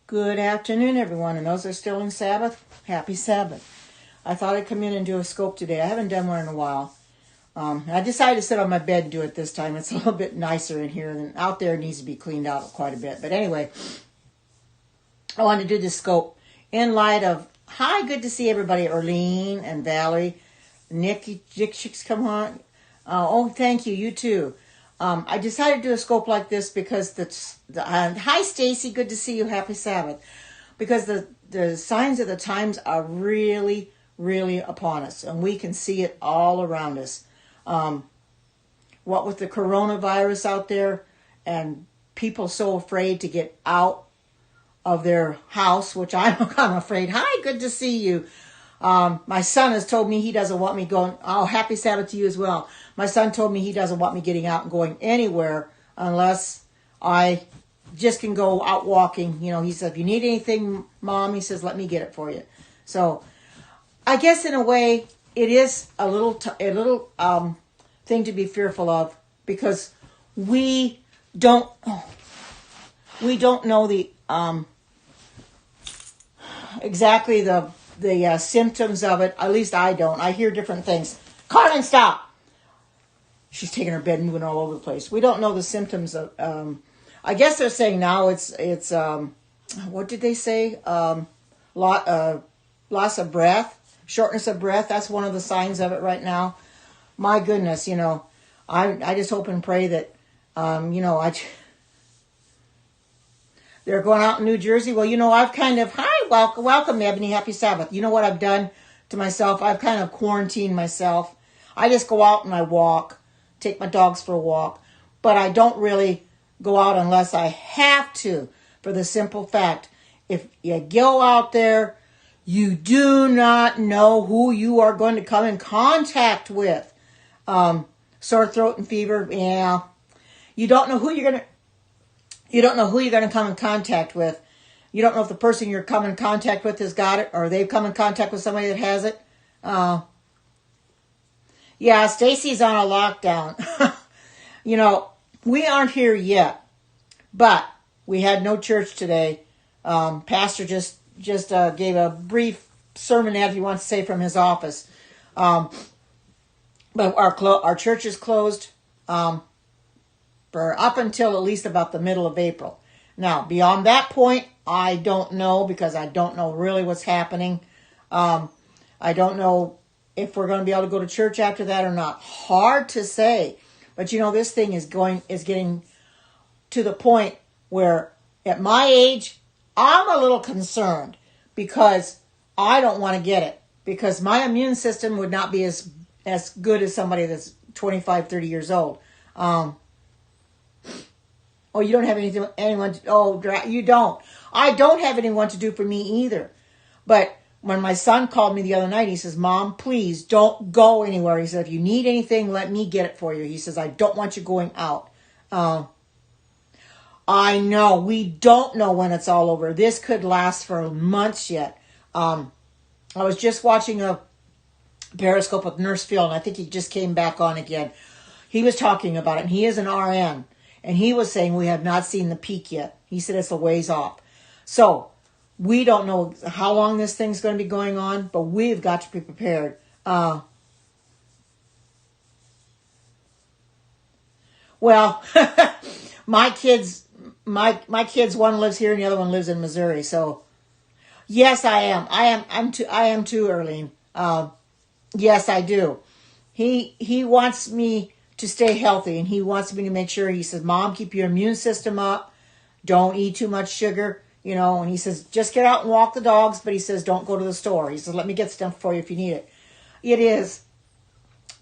Good afternoon, everyone, and those that are still in Sabbath, happy Sabbath. I thought I'd come in and do a scope today. I haven't done one in a while. I decided to sit on my bed and do it this time. It's a little bit nicer in here than out there. It needs to be cleaned out quite a bit. But anyway, I wanted to do this scope in light of, hi, good to see everybody, Erlene and Valerie. Nikki, Chicks, come on. Oh, thank you, you too. I decided to do a scope like this because hi Stacy, good to see you, happy Sabbath. Because the signs of the times are really, really upon us, and we can see it all around us. What with the coronavirus out there, and people so afraid to get out of their house, which I'm afraid. Hi, good to see you. My son has told me he doesn't want me going. Oh, happy Sabbath to you as well. My son told me he doesn't want me getting out and going anywhere unless I just can go out walking. You know, he said, if you need anything, Mom, he says, let me get it for you. So I guess in a way it is a little thing to be fearful of, because we don't know the exactly the symptoms of it. At least I don't. I hear different things. Carmen, stop! She's taking her bed and moving all over the place. We don't know the symptoms of. I guess they're saying now it's what did they say? Loss of breath, shortness of breath. That's one of the signs of it right now. My goodness, you know, I just hope and pray that they're going out in New Jersey. Well, you know, I've kind of, welcome, Ebony, happy Sabbath. You know what I've done to myself? I've kind of quarantined myself. I just go out and I walk, take my dogs for a walk, but I don't really go out unless I have to, for the simple fact, if you go out there, you do not know who you are going to come in contact with. Sore throat and fever, yeah. You don't know who you're going to come in contact with. You don't know if the person you're coming in contact with has got it, or they've come in contact with somebody that has it. Yeah, Stacy's on a lockdown. You know, we aren't here yet, but we had no church today. Pastor just gave a brief sermon, as he wants to say, from his office. But our church is closed for up until at least about the middle of April. Now, beyond that point, I don't know, because I don't know really what's happening. I don't know if we're going to be able to go to church after that or not. Hard to say. But you know, this thing is getting to the point where at my age, I'm a little concerned, because I don't want to get it, because my immune system would not be as good as somebody that's 25, 30 years old. Oh, you don't have you don't. I don't have anyone to do for me either. But when my son called me the other night, he says, Mom, please don't go anywhere. He said, if you need anything, let me get it for you. He says, I don't want you going out. I know. We don't know when it's all over. This could last for months yet. I was just watching a Periscope with Nurse Phil, and I think he just came back on again. He was talking about it, and he is an RN. And he was saying we have not seen the peak yet. He said it's a ways off. So we don't know how long this thing's going to be going on, but we've got to be prepared. Well, my kids, one lives here and the other one lives in Missouri. So yes, I am. I am too, Erlene. Yes, I do. He wants me to stay healthy, and he wants me to make sure. He says, Mom, keep your immune system up. Don't eat too much sugar, you know. And he says, just get out and walk the dogs. But he says, don't go to the store. He says, let me get stuff for you if you need it. It is.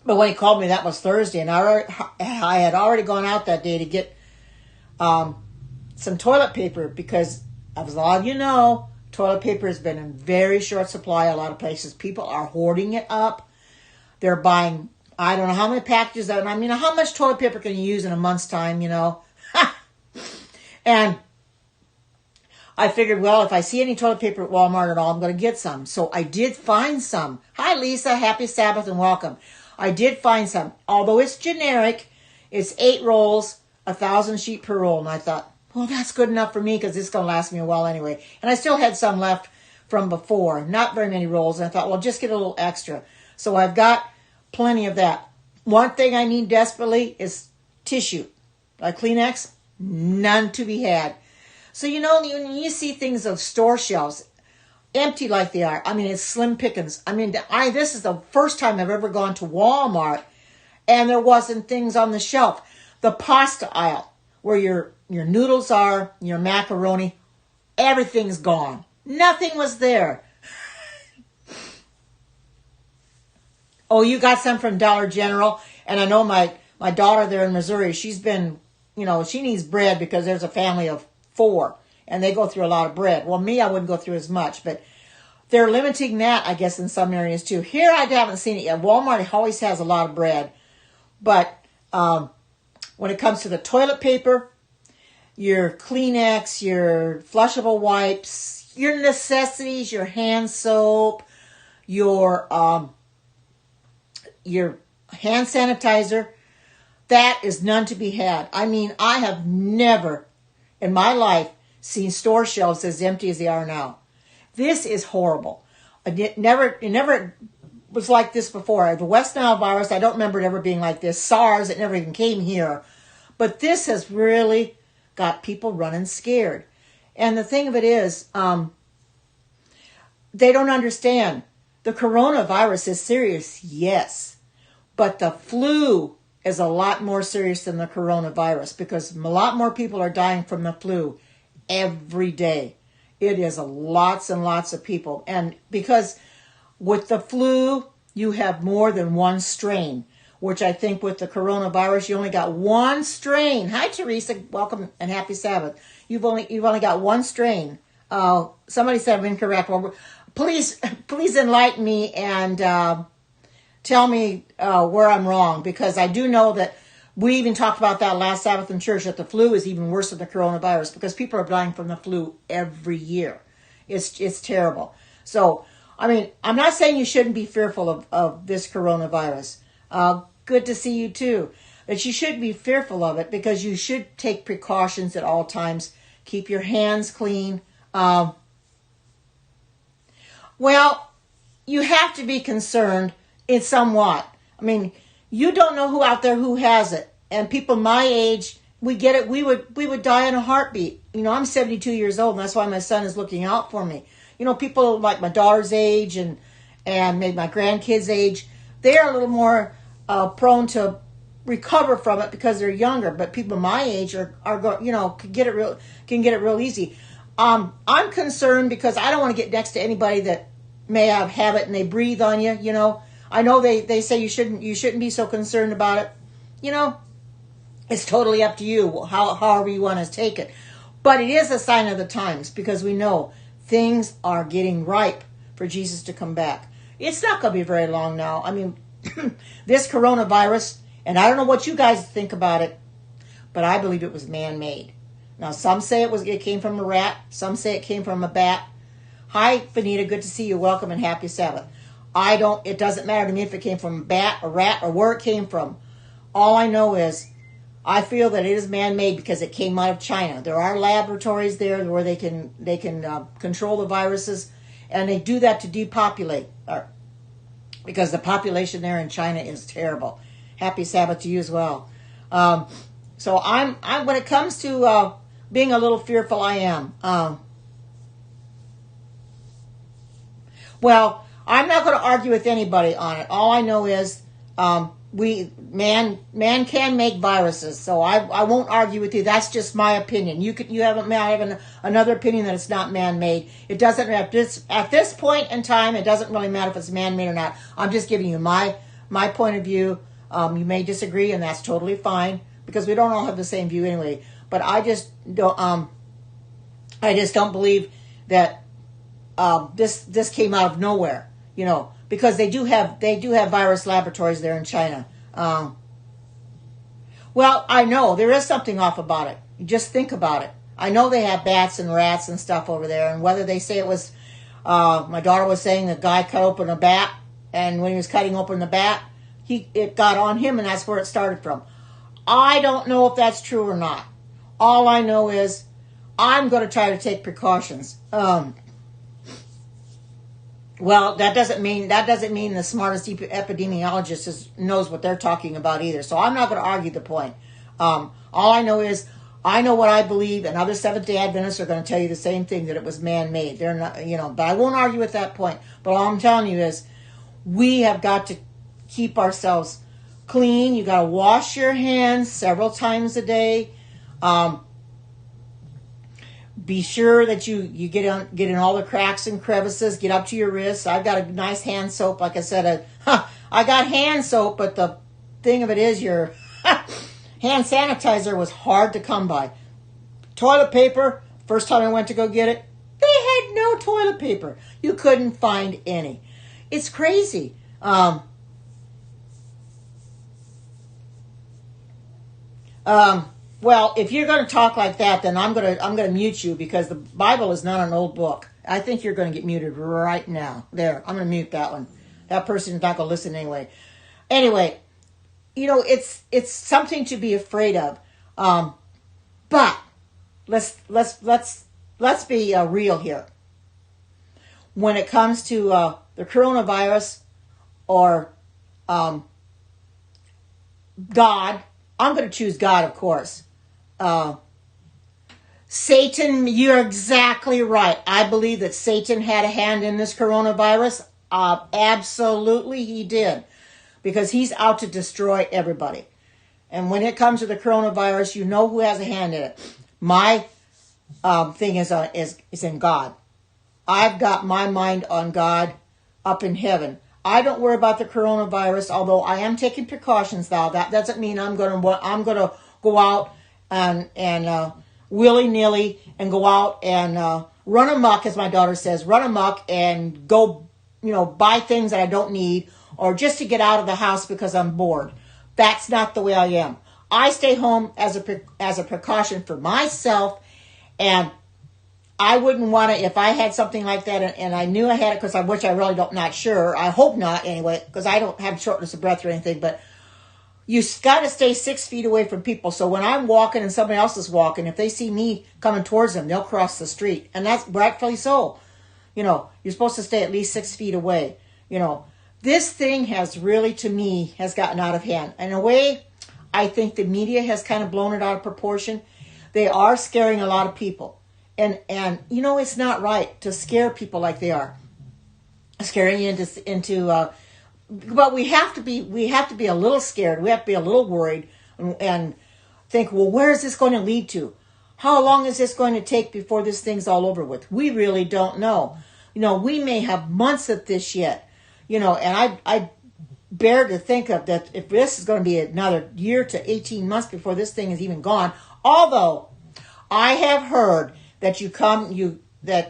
But when he called me, that was Thursday, and I had already gone out that day to get some toilet paper, because, as a lot of you know, toilet paper has been in very short supply a lot of places. People are hoarding it up. They're buying, I don't know how many packages. I mean, how much toilet paper can you use in a month's time, you know? And I figured, well, if I see any toilet paper at Walmart at all, I'm going to get some. So I did find some. Hi, Lisa. Happy Sabbath and welcome. I did find some. Although it's generic, it's 8 rolls, 1,000 sheet per roll. And I thought, well, that's good enough for me because it's going to last me a while anyway. And I still had some left from before, not very many rolls. And I thought, well, just get a little extra. So I've got plenty of that. One thing I need desperately is tissue. Like Kleenex, none to be had. So, when you see things of store shelves, empty like they are, I mean, it's slim pickings. I mean, this is the first time I've ever gone to Walmart and there wasn't things on the shelf. The pasta aisle, where your noodles are, your macaroni, everything's gone. Nothing was there. Oh, you got some from Dollar General, and I know my daughter there in Missouri, she's been, she needs bread because there's a family of 4, and they go through a lot of bread. Well, me, I wouldn't go through as much, but they're limiting that, I guess, in some areas too. Here, I haven't seen it yet. Walmart always has a lot of bread, but when it comes to the toilet paper, your Kleenex, your flushable wipes, your necessities, your hand soap, your hand sanitizer, that is none to be had. I mean, I have never in my life seen store shelves as empty as they are now. This is horrible. It never was like this before. The West Nile virus, I don't remember it ever being like this. SARS, it never even came here. But this has really got people running scared. And the thing of it is, they don't understand. The coronavirus is serious, yes. But the flu is a lot more serious than the coronavirus because a lot more people are dying from the flu every day. It is lots and lots of people. And because with the flu, you have more than one strain, which I think with the coronavirus, you only got one strain. Hi, Teresa. Welcome and happy Sabbath. You've only got one strain. Somebody said I'm incorrect. Well, please enlighten me and tell me where I'm wrong, because I do know that we even talked about that last Sabbath in church, that the flu is even worse than the coronavirus because people are dying from the flu every year. It's terrible. So, I mean, I'm not saying you shouldn't be fearful of this coronavirus. Good to see you too. But you should be fearful of it because you should take precautions at all times. Keep your hands clean. Well, you have to be concerned in somewhat. I mean, you don't know who out there who has it. And people my age, we get it. We would die in a heartbeat. I'm 72 years old, and that's why my son is looking out for me. People like my daughter's age and maybe my grandkids' age, they're a little more prone to recover from it because they're younger. But people my age can get it real easy. I'm concerned because I don't want to get next to anybody that may have it and they breathe on you. I know they say you shouldn't be so concerned about it. It's totally up to you, however you want to take it. But it is a sign of the times because we know things are getting ripe for Jesus to come back. It's not going to be very long now. I mean, this coronavirus, and I don't know what you guys think about it, but I believe it was man-made. Now, some say it came from a rat. Some say it came from a bat. Hi, Vanita. Good to see you. Welcome and happy Sabbath. It doesn't matter to me if it came from a bat, a rat, or where it came from. All I know is I feel that it is man-made because it came out of China. There are laboratories there where they can control the viruses, and they do that to depopulate, because the population there in China is terrible. Happy Sabbath to you as well. So I'm when it comes to being a little fearful, I am. Well, I'm not going to argue with anybody on it. All I know is man can make viruses, so I won't argue with you. That's just my opinion. You have another opinion that it's not man-made. It doesn't at this point in time. It doesn't really matter if it's man-made or not. I'm just giving you my point of view. You may disagree, and that's totally fine because we don't all have the same view anyway. But I just don't believe that this came out of nowhere. Because they do have virus laboratories there in China. Well, I know there is something off about it. You just think about it. I know they have bats and rats and stuff over there, and whether they say it was, my daughter was saying the guy cut open a bat, and when he was cutting open the bat, it got on him, and that's where it started from. I don't know if that's true or not. All I know is I'm going to try to take precautions. Well, that doesn't mean the smartest epidemiologist knows what they're talking about either. So I'm not going to argue the point. All I know is I know what I believe, and other Seventh-day Adventists are going to tell you the same thing, that it was man-made. They're not, but I won't argue with that point. But all I'm telling you is we have got to keep ourselves clean. You got to wash your hands several times a day. Be sure that you get in all the cracks and crevices. Get up to your wrists. I've got a nice hand soap. Like I said, I got hand soap, but the thing of it is your hand sanitizer was hard to come by. Toilet paper, first time I went to go get it, they had no toilet paper. You couldn't find any. It's crazy. Well, if you're going to talk like that, then I'm going to mute you, because the Bible is not an old book. I think you're going to get muted right now. There, I'm going to mute that one. That person is not going to listen anyway. Anyway, it's something to be afraid of. But let's be real here. When it comes to the coronavirus or God, I'm going to choose God, of course. Satan, you're exactly right. I believe that Satan had a hand in this coronavirus. Absolutely he did. Because he's out to destroy everybody. And when it comes to the coronavirus, you know who has a hand in it. My thing is in God. I've got my mind on God up in heaven. I don't worry about the coronavirus, although I am taking precautions now. That doesn't mean I'm going to go out and willy-nilly and go out and run amok, as my daughter says, run amok and go, buy things that I don't need, or just to get out of the house because I'm bored. That's not the way I am. I stay home as a precaution for myself, and I wouldn't want to, if I had something like that and I knew I had it, which I really not sure. I hope not anyway, because I don't have shortness of breath or anything, but you got to stay 6 feet away from people. So when I'm walking and somebody else is walking, if they see me coming towards them, they'll cross the street. And that's rightfully so. You're supposed to stay at least 6 feet away. This thing has really, to me, has gotten out of hand. In a way, I think the media has kind of blown it out of proportion. They are scaring a lot of people. And it's not right to scare people like they are. Scaring you into but we have to be a little scared. We have to be a little worried and think, well, where is this going to lead to? How long is this going to take before this thing's all over with? We really don't know. We may have months of this yet. And I bear to think of that if this is going to be another year to 18 months before this thing is even gone. Although I have heard that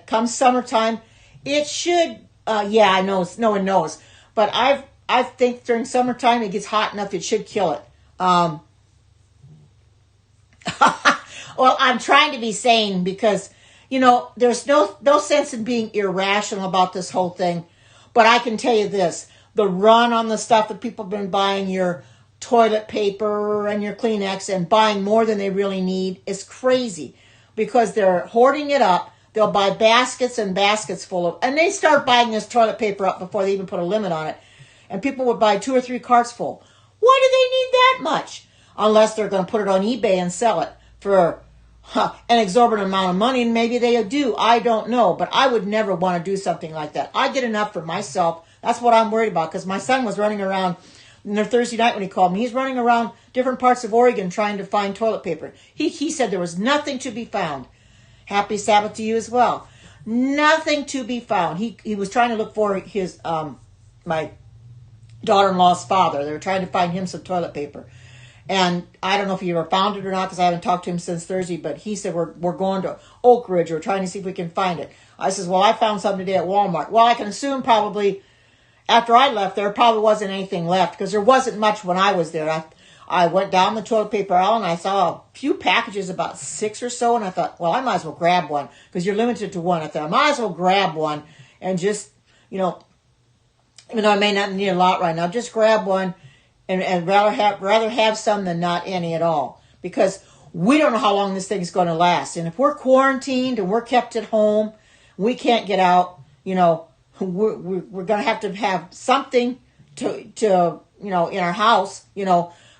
come summertime, it should. I know no one knows, but I think during summertime it gets hot enough it should kill it. Well, I'm trying to be sane because there's no sense in being irrational about this whole thing. But I can tell you this: the run on the stuff that people have been buying, your toilet paper and your Kleenex, and buying more than they really need, is crazy. Because they're hoarding it up. They'll buy baskets and baskets full of, and they start buying this toilet paper up before they even put a limit on it. And people would buy 2 or 3 carts full. Why do they need that much? Unless they're going to put it on eBay and sell it for an exorbitant amount of money, and maybe they do. I don't know, but I would never want to do something like that. I get enough for myself. That's what I'm worried about, because my son was running around Thursday night when he called me. He's running around different parts of Oregon trying to find toilet paper. He said there was nothing to be found. Happy Sabbath to you as well. Nothing to be found. He was trying to look for his my daughter-in-law's father. They were trying to find him some toilet paper. And I don't know if he ever found it or not, because I haven't talked to him since Thursday, but he said, we're going to Oak Ridge. We're trying to see if we can find it. I says, well, I found something today at Walmart. Well, I can assume probably after I left, there probably wasn't anything left, because there wasn't much when I was there. I went down the toilet paper aisle, and I saw a few packages, about 6 or so, and I thought, well, I might as well grab one, because you're limited to one. I thought, I might as well grab one and just, even though I may not need a lot right now, just grab one and rather have some than not any at all. Because we don't know how long this thing's going to last. And if we're quarantined and we're kept at home, we can't get out, we're going to have something to in our house,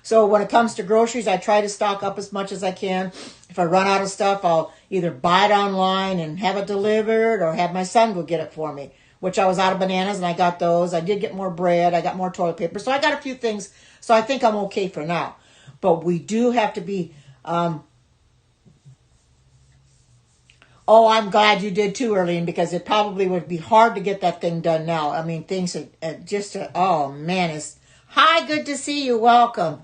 So when it comes to groceries, I try to stock up as much as I can. If I run out of stuff, I'll either buy it online and have it delivered or have my son go get it for me, which I was out of bananas and I got those. I did get more bread. I got more toilet paper. So I got a few things. So I think I'm okay for now. But we do have to be... I'm glad you did too, Earlene, because it probably would be hard to get that thing done now. I mean, things are just... oh, man. It's... Hi, good to see you. Welcome.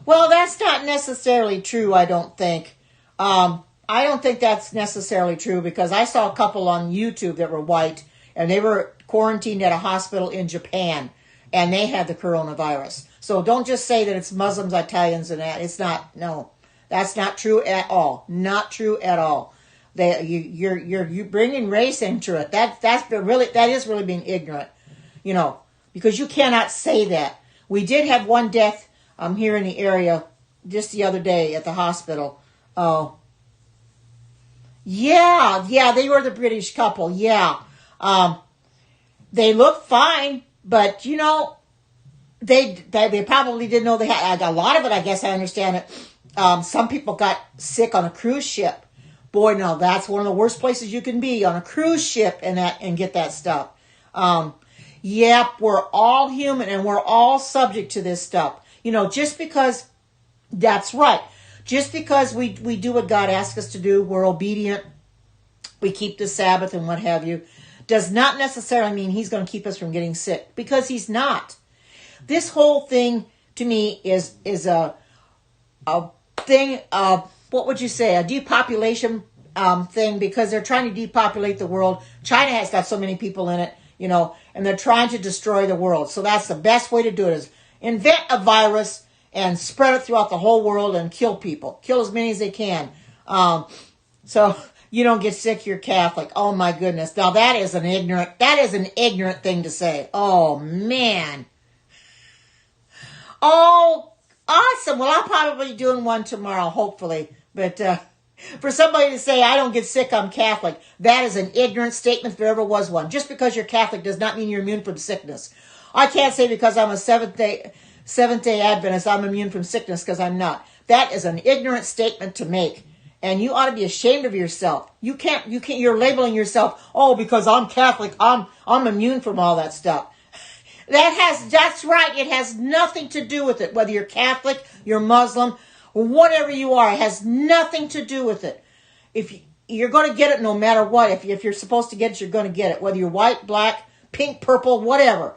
Well, that's not necessarily true, I don't think. I don't think that's necessarily true because I saw a couple on YouTube that were white and they were quarantined at a hospital in Japan and they had the coronavirus. So don't just say that it's Muslims, Italians, and that. It's not. No, that's not true at all. Not true at all. You're bringing race into it. That is really being ignorant, because you cannot say that. We did have one death here in the area just the other day at the hospital. Oh, yeah, they were the British couple. Yeah, they looked fine, but they probably didn't know they had a lot of it. I guess I understand it. Some people got sick on a cruise ship. Boy, no, that's one of the worst places you can be, on a cruise ship and get that stuff. Yep, we're all human and we're all subject to this stuff. Just because, that's right. Just because we do what God asks us to do, we're obedient, we keep the Sabbath and what have you, does not necessarily mean he's going to keep us from getting sick, because he's not. This whole thing to me is a thing of, what would you say, a depopulation thing, because they're trying to depopulate the world. China has got so many people in it, and they're trying to destroy the world. So that's the best way to do it, is invent a virus and spread it throughout the whole world and kill people. Kill as many as they can. So you don't get sick, you're Catholic. Oh my goodness. Now that is an ignorant thing to say. Oh man. Oh, awesome. Well, I'll probably be doing one tomorrow, hopefully. But for somebody to say, I don't get sick, I'm Catholic, that is an ignorant statement if there ever was one. Just because you're Catholic does not mean you're immune from sickness. I can't say because I'm a Seventh-day Adventist, I'm immune from sickness, because I'm not. That is an ignorant statement to make. And you ought to be ashamed of yourself. You're labeling yourself, because I'm Catholic, I'm immune from all that stuff. That's right. It has nothing to do with it. Whether you're Catholic, you're Muslim, or whatever you are, it has nothing to do with it. If you're going to get it no matter what, if you're supposed to get it, you're going to get it. Whether you're white, black, pink, purple, whatever.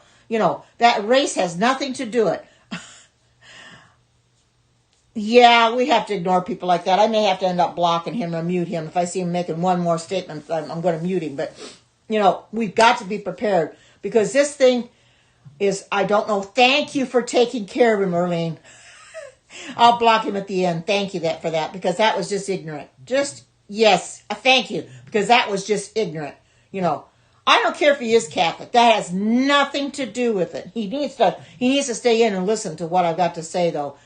That race has nothing to do it. Yeah, we have to ignore people like that. I may have to end up blocking him or mute him. If I see him making one more statement, I'm going to mute him. But, we've got to be prepared, because this thing is, I don't know. Thank you for taking care of him, Earlene. I'll block him at the end. Thank you for that, because that was just ignorant. Yes, thank you, because that was just ignorant. I don't care if he is Catholic. That has nothing to do with it. He needs to stay in and listen to what I've got to say, though.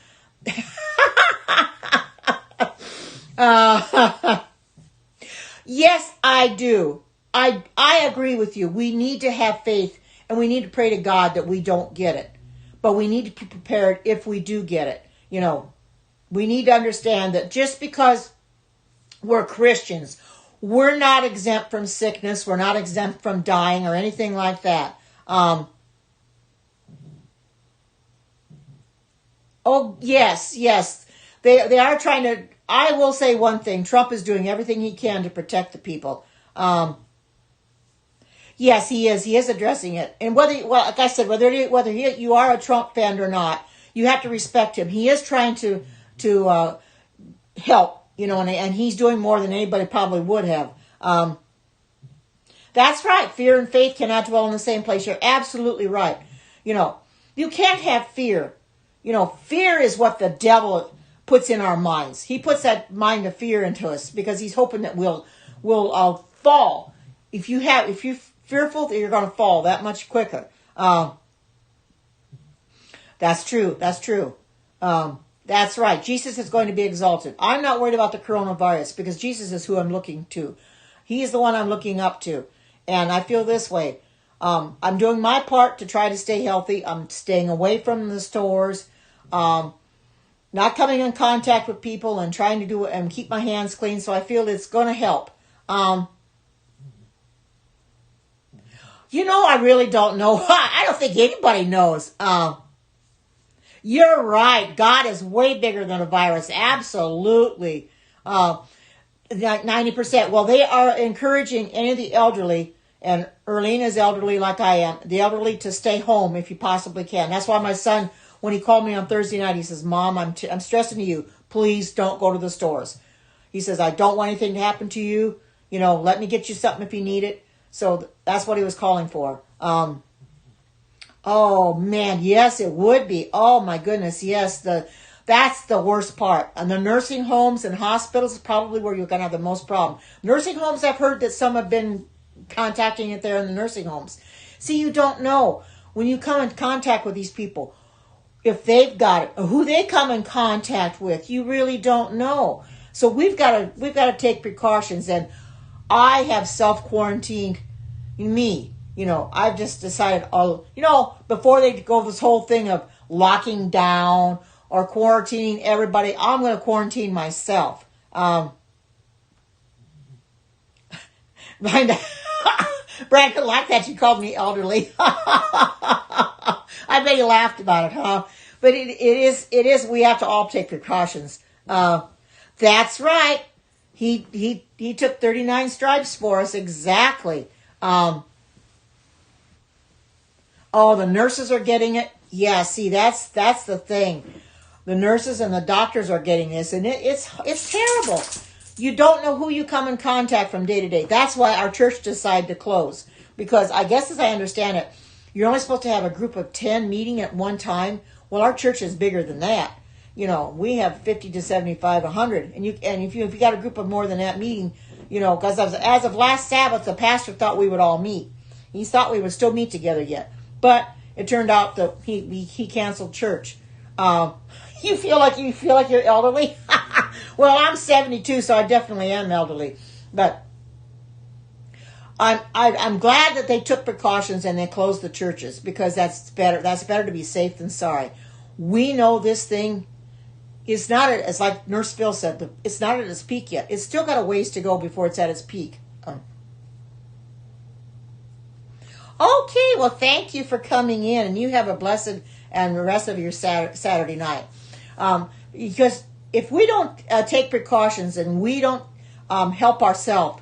Yes, I do. I agree with you. We need to have faith, and we need to pray to God that we don't get it. But we need to be prepared if we do get it. We need to understand that just because we're Christians, we're not exempt from sickness. We're not exempt from dying or anything like that. Oh, yes. They are trying to... I will say one thing. Trump is doing everything he can to protect the people. Yes, he is. He is addressing it. And like I said, whether you are a Trump fan or not, you have to respect him. He is trying to help, and he's doing more than anybody probably would have. That's right. Fear and faith cannot dwell in the same place. You're absolutely right. You can't have fear. Fear is what the devil puts in our minds. He puts that mind of fear into us because he's hoping that we'll fall. If you're fearful, that you're going to fall that much quicker. That's true. That's true. That's right. Jesus is going to be exalted. I'm not worried about the coronavirus because Jesus is who I'm looking to. He is the one I'm looking up to. And I feel this way. I'm doing my part to try to stay healthy. I'm staying away from the stores. Not coming in contact with people and trying to do and keep my hands clean. So I feel it's going to help. I really don't know. I don't think anybody knows. You're right. God is way bigger than a virus. Absolutely. 90%. Well, they are encouraging any of the elderly, and Erlene is elderly like I am, the elderly to stay home if you possibly can. That's why my son, when he called me on Thursday night, he says, Mom, I'm stressing to you. Please don't go to the stores. He says, I don't want anything to happen to you. Let me get you something if you need it. So that's what he was calling for. Oh, man, yes, it would be. Oh, my goodness, yes, that's the worst part. And the nursing homes and hospitals is probably where you're going to have the most problem. Nursing homes, I've heard that some have been contacting it there in the nursing homes. See, you don't know when you come in contact with these people, if they've got it, or who they come in contact with. You really don't know. So we've got to take precautions. And I have self-quarantined me. I've just decided, before they go this whole thing of locking down or quarantining everybody, I'm going to quarantine myself. Brandon liked that you called me elderly. I bet he laughed about it, huh? But it is, we have to all take precautions. That's right. He took 39 stripes for us, exactly. The nurses are getting it. Yeah, see, that's the thing. The nurses and the doctors are getting this, and it's terrible. You don't know who you come in contact from day to day. That's why our church decided to close. Because I guess as I understand it, you're only supposed to have a group of 10 meeting at one time. Well, our church is bigger than that. We have 50 to 75, 100. And if you got a group of more than that meeting, because as of last Sabbath, the pastor thought we would all meet. He thought we would still meet together yet. But it turned out that he canceled church. You feel like you're elderly? Well, I'm 72, so I definitely am elderly. But I'm glad that they took precautions and they closed the churches, because that's better. That's better to be safe than sorry. We know this thing is not, as like Nurse Phil said, it's not at its peak yet. It's still got a ways to go before it's at its peak. Okay, well, thank you for coming in, and you have a blessed and the rest of your Saturday night. Because if we don't take precautions and we don't help ourselves,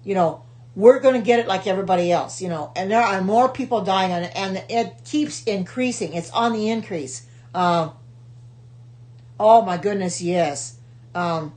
we're going to get it like everybody else, and there are more people dying on it, and it keeps increasing. It's on the increase. Oh, my goodness, yes. You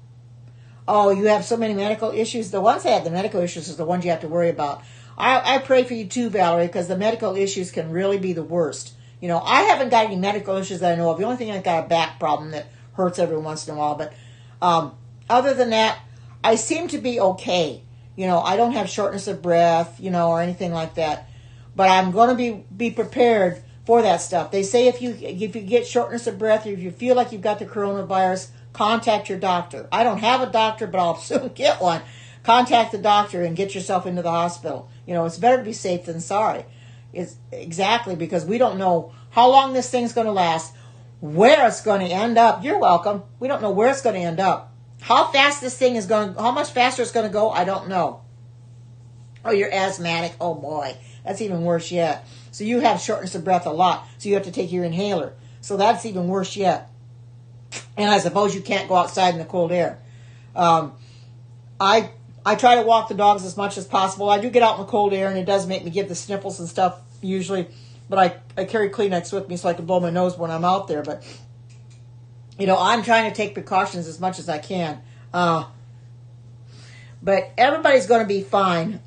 have so many medical issues. The ones that have the medical issues is the ones you have to worry about. I pray for you too, Valerie, because the medical issues can really be the worst. I haven't got any medical issues that I know of. The only thing I've got a back problem that hurts every once in a while. But other than that, I seem to be okay. I don't have shortness of breath, or anything like that. But I'm going to be prepared for that stuff. They say if you get shortness of breath, or if you feel like you've got the coronavirus, contact your doctor. I don't have a doctor, but I'll soon get one. Contact the doctor and get yourself into the hospital. It's better to be safe than sorry. It's exactly, because we don't know how long this thing's going to last, where it's going to end up. You're welcome. We don't know where it's going to end up. How fast this thing is going, how much faster it's going to go, I don't know. Oh, you're asthmatic. Oh boy, that's even worse yet. So you have shortness of breath a lot, so you have to take your inhaler. So that's even worse yet. And I suppose you can't go outside in the cold air. I try to walk the dogs as much as possible. I do get out in the cold air, and it does make me get the sniffles and stuff usually. But I carry Kleenex with me so I can blow my nose when I'm out there. But, I'm trying to take precautions as much as I can. But everybody's going to be fine.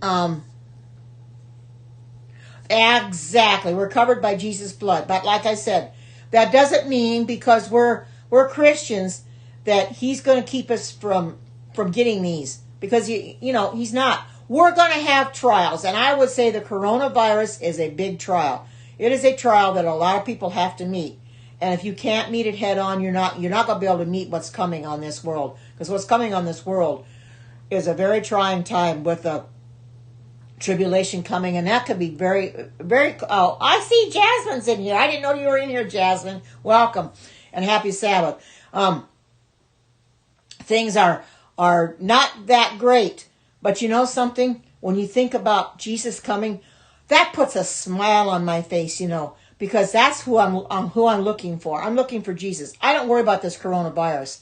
Exactly. We're covered by Jesus' blood. But like I said, that doesn't mean because we're Christians that he's going to keep us from getting these. Because, he's not. We're going to have trials. And I would say the coronavirus is a big trial. It is a trial that a lot of people have to meet. And if you can't meet it head on, you're not going to be able to meet what's coming on this world. Because what's coming on this world is a very trying time with a tribulation coming, and that could be very, very. Oh, I see Jasmine's in here. I didn't know you were in here, Jasmine. Welcome, and happy Sabbath. Things are not that great, but you know something? When you think about Jesus coming, that puts a smile on my face, because that's who I'm looking for. I'm looking for Jesus. I don't worry about this coronavirus.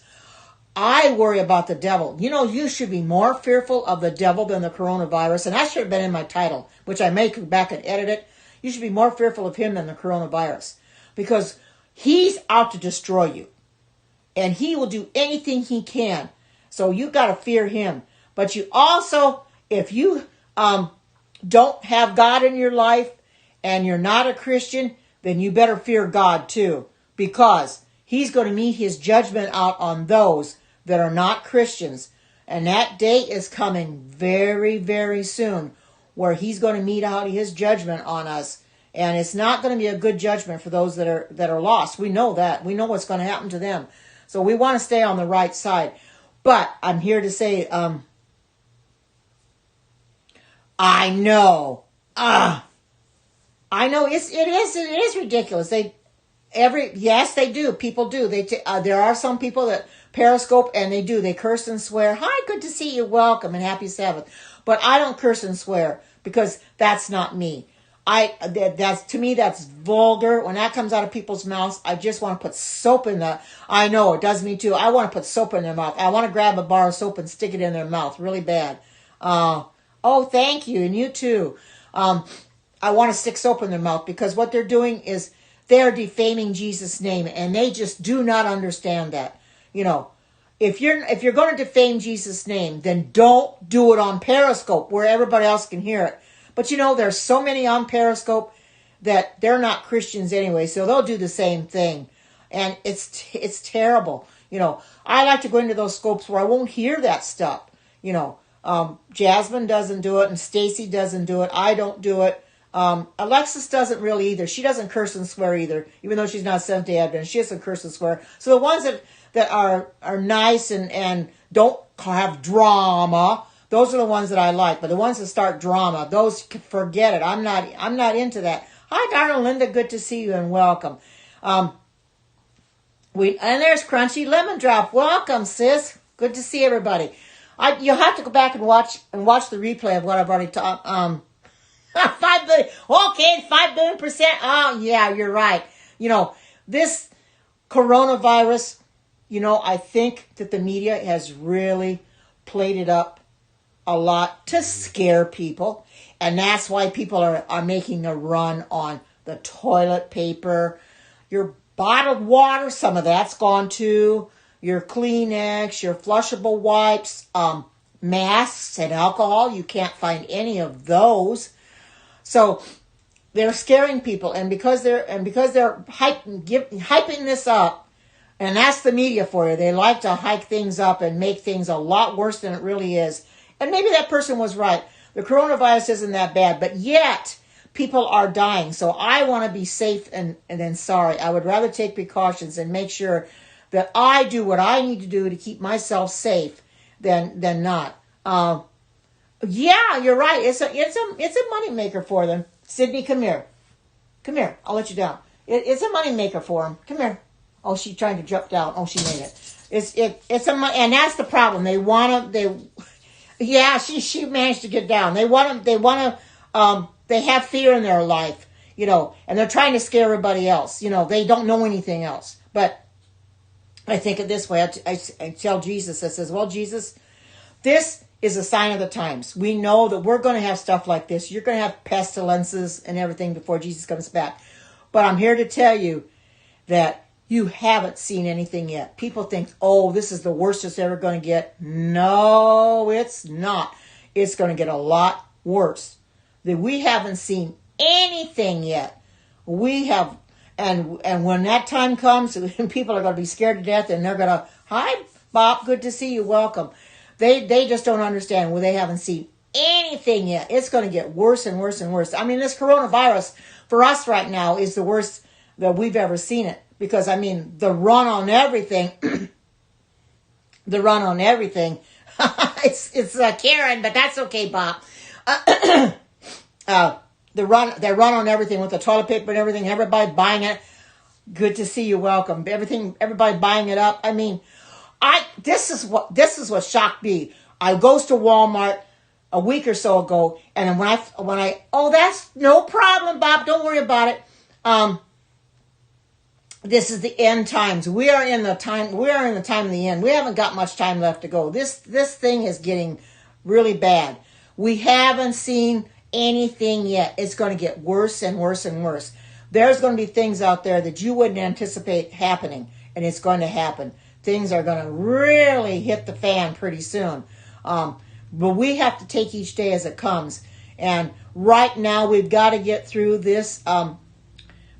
I worry about the devil. You should be more fearful of the devil than the coronavirus. And that should have been in my title, which I may go back and edit it. You should be more fearful of him than the coronavirus. Because he's out to destroy you. And he will do anything he can. So you got to fear him. But you also, if you don't have God in your life and you're not a Christian, then you better fear God too. Because he's going to meet his judgment out on those that are not Christians. And that day is coming very, very soon where he's going to mete out his judgment on us. And it's not going to be a good judgment for those that are lost. We know that. We know what's going to happen to them. So we want to stay on the right side. But I'm here to say, I know it is ridiculous. Yes, they do. People do. There are some people that Periscope, and they curse and swear. Hi, good to see you. Welcome and happy Sabbath. But I don't curse and swear because that's not me. To me, that's vulgar. When that comes out of people's mouths, I just want to put soap in the. I know it does me too. I want to put soap in their mouth. I want to grab a bar of soap and stick it in their mouth, really bad. Oh, thank you, and you too. I want to stick soap in their mouth because what they're doing is they're defaming Jesus' name, and they just do not understand that. If you're going to defame Jesus' name, then don't do it on Periscope where everybody else can hear it. But there's so many on Periscope that they're not Christians anyway, so they'll do the same thing, and it's terrible. I like to go into those scopes where I won't hear that stuff. Jasmine doesn't do it, and Stacy doesn't do it. I don't do it. Alexis doesn't really either. She doesn't curse and swear either, even though she's not Seventh-day Adventist. She doesn't curse and swear. So the ones that are nice and don't have drama, those are the ones that I like. But the ones that start drama, those, forget it. I'm not into that. Hi, Darnell Linda. Good to see you and welcome. And there's Crunchy Lemon Drop. Welcome, sis. Good to see everybody. You'll have to go back and watch the replay of what I've already taught. 5 billion. Okay, 5 billion%. Oh, yeah, you're right. This coronavirus, I think that the media has really played it up a lot to scare people. And that's why people are making a run on the toilet paper, your bottled water, some of that's gone too, your Kleenex, your flushable wipes, masks and alcohol. You can't find any of those. So they're scaring people, and because they're hyping this up, and that's the media for you. They like to hype things up and make things a lot worse than it really is. And maybe that person was right. The coronavirus isn't that bad, but yet people are dying. So I want to be safe and then sorry. I would rather take precautions and make sure that I do what I need to do to keep myself safe than not. Yeah, you're right. It's a money maker for them. Sydney, come here. Come here. I'll let you down. It's a money maker for them. Come here. Oh, she's trying to jump down. Oh, she made it. It's and that's the problem. She managed to get down. They have fear in their life, and they're trying to scare everybody else. They don't know anything else. But I think it this way. I tell Jesus, I says, well, Jesus, this is a sign of the times. We know that we're going to have stuff like this. You're going to have pestilences and everything before Jesus comes back. But I'm here to tell you that you haven't seen anything yet. People think, oh, this is the worst it's ever going to get. No, it's not. It's going to get a lot worse. That we haven't seen anything yet. We have, and when that time comes, people are going to be scared to death, and they're going to, hi, Bob, good to see you, welcome. They just don't understand. Well, they haven't seen anything yet. It's going to get worse and worse and worse. I mean, this coronavirus for us right now is the worst that we've ever seen it. because I mean, the run on everything, the run on everything, it's Karen, but that's okay, Bob. They run on everything with the toilet paper and everything. Everybody buying it. Good to see you. Welcome. Everybody buying it up. I mean, this is what shocked me. I goes to Walmart a week or so ago, and when I that's no problem, Bob. Don't worry about it. This is the end times. We are in the time of the end. We haven't got much time left to go. This thing is getting really bad. We haven't seen anything yet. It's going to get worse and worse and worse. There's going to be things out there that you wouldn't anticipate happening, and it's going to happen. Things are going to really hit the fan pretty soon. But we have to take each day as it comes. And right now, we've got to get through this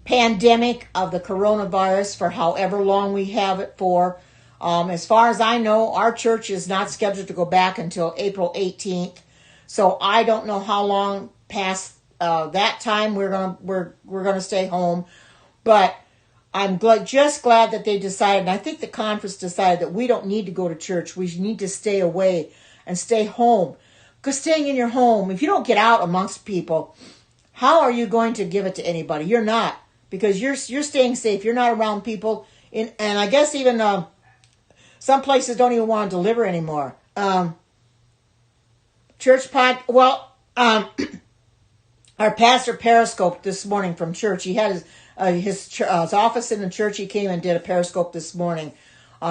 pandemic of the coronavirus for however long we have it for. As far as I know, our church is not scheduled to go back until April 18th. So I don't know how long past that time we're gonna stay home. But I'm just glad that they decided, and I think the conference decided, that we don't need to go to church. We need to stay away and stay home. Because staying in your home, if you don't get out amongst people, how are you going to give it to anybody? You're not, because you're staying safe. You're not around people, and I guess even some places don't even want to deliver anymore. Church pod. Well, our pastor periscoped this morning from church. He had his office in the church. He came and did a periscope this morning,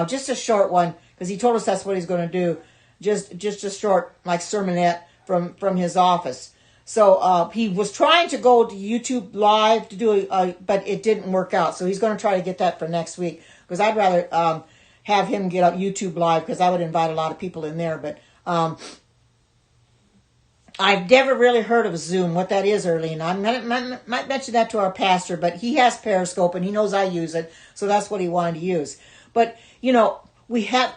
just a short one, because he told us that's what he's going to do. Just a short, like, sermonette from his office. So he was trying to go to YouTube Live to do but it didn't work out. So he's going to try to get that for next week, because I'd rather have him get up YouTube Live, because I would invite a lot of people in there. But I've never really heard of Zoom, what that is, Earlene. I might mention that to our pastor, but he has Periscope, and he knows I use it, so that's what he wanted to use. But, we have,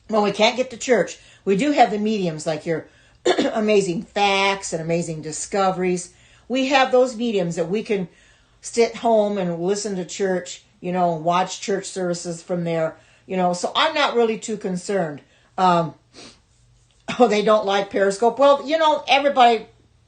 when we can't get to church, we do have the mediums, like your Amazing Facts and Amazing Discoveries. We have those mediums that we can sit home and listen to church, and watch church services from there, so I'm not really too concerned. They don't like Periscope. Well, everybody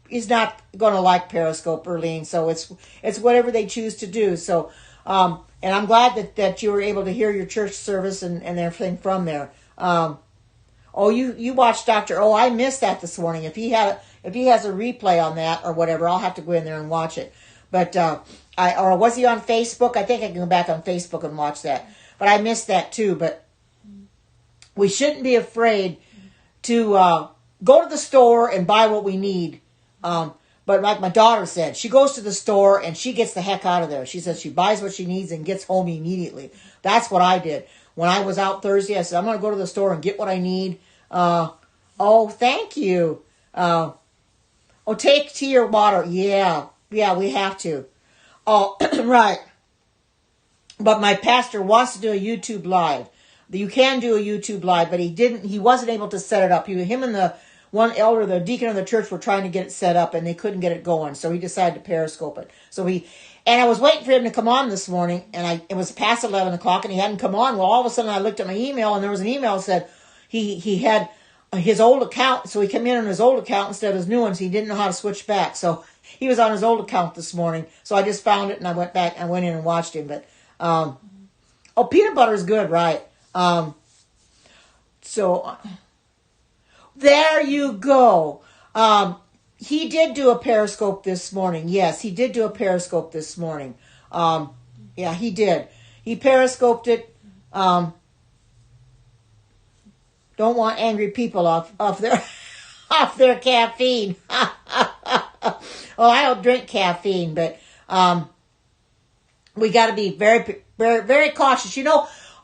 is not going to like Periscope, Earlene. So it's whatever they choose to do. So, and I'm glad that you were able to hear your church service and everything from there. You watched Dr. O. I missed that this morning. If he has a replay on that or whatever, I'll have to go in there and watch it. But or was he on Facebook? I think I can go back on Facebook and watch that. But I missed that too. But we shouldn't be afraid to go to the store and buy what we need. But like my daughter said, she goes to the store and she gets the heck out of there. She says she buys what she needs and gets home immediately. That's what I did. When I was out Thursday, I said, I'm going to go to the store and get what I need. Thank you. Take tea or water. Yeah, we have to. Oh, right. But my pastor wants to do a YouTube Live. You can do a YouTube Live, but he wasn't able to set it up. Him and the one elder, the deacon of the church, were trying to get it set up, and they couldn't get it going, so he decided to Periscope it. And I was waiting for him to come on this morning, and it was past 11 o'clock, and he hadn't come on. Well, all of a sudden, I looked at my email, and there was an email that said he had his old account, so he came in on his old account instead of his new one, so he didn't know how to switch back. So he was on his old account this morning, so I just found it, and I went back, I went in and watched him. But, peanut butter is good, right? So there you go. He did do a Periscope this morning. Yes, he did do a Periscope this morning. Yeah, he did. He Periscoped it. Don't want angry people off their caffeine. Well, I don't drink caffeine, but we got to be very, very, very cautious.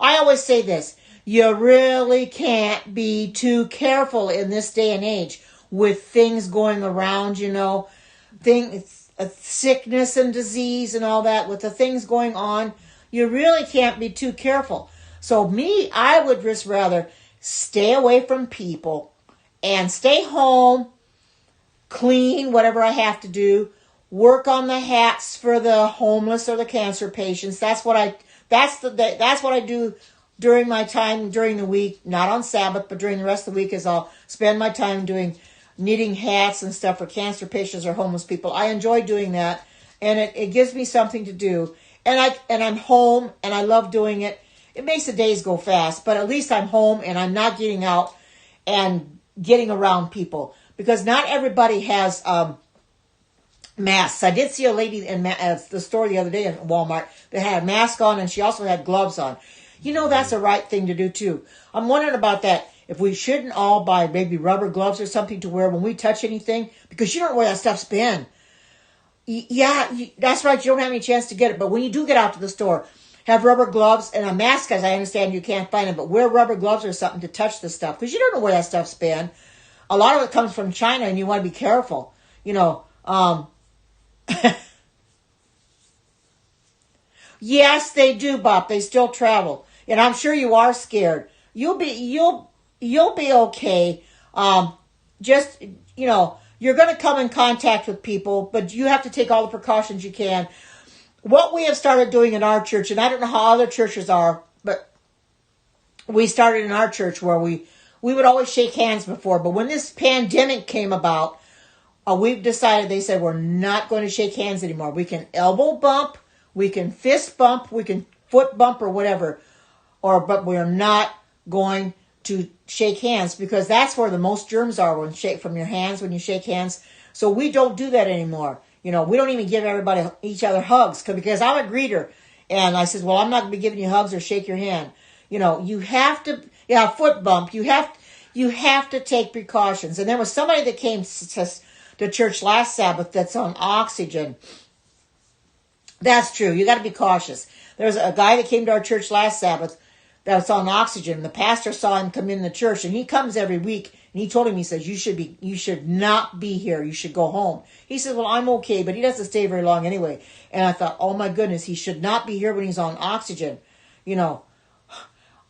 I always say this. You really can't be too careful in this day and age with things going around, sickness and disease and all that, with the things going on. You really can't be too careful. So I would just rather stay away from people and stay home, clean whatever I have to do, work on the hats for the homeless or the cancer patients. That's what I do during my time during the week, not on Sabbath, but during the rest of the week, is I'll spend my time doing knitting hats and stuff for cancer patients or homeless people. I enjoy doing that, and it gives me something to do. And I'm home, and I love doing it. It makes the days go fast, but at least I'm home, and I'm not getting out and getting around people, because not everybody has masks. I did see a lady at the store the other day in Walmart that had a mask on, and she also had gloves on. That's the right thing to do too. I'm wondering about that. If we shouldn't all buy maybe rubber gloves or something to wear when we touch anything, because you don't know where that stuff's been. Yeah, that's right. You don't have any chance to get it. But when you do get out to the store, have rubber gloves and a mask, as I understand you can't find them, but wear rubber gloves or something to touch the stuff, because you don't know where that stuff's been. A lot of it comes from China, and you want to be careful. Yes, they do, Bob. They still travel, and I'm sure you are scared. You'll be okay. You're going to come in contact with people, but you have to take all the precautions you can. What we have started doing in our church, and I don't know how other churches are, but we started in our church where we would always shake hands before, but when this pandemic came about, we've decided, they said, we're not going to shake hands anymore. We can elbow bump, we can fist bump, we can foot bump or whatever, but we're not going to shake hands, because that's where the most germs are from your hands when you shake hands. So we don't do that anymore. We don't even give each other hugs, because I'm a greeter, and I said, well, I'm not going to be giving you hugs or shake your hand. You have to, foot bump. You have to take precautions. And there was somebody that came to church last Sabbath that's on oxygen. That's true. You got to be cautious. There's a guy that came to our church last Sabbath that's on oxygen. The pastor saw him come in the church, and he comes every week, and he told him, he says, you should not be here. You should go home. He said, well, I'm okay, but he doesn't stay very long anyway. And I thought, oh my goodness, he should not be here when he's on oxygen.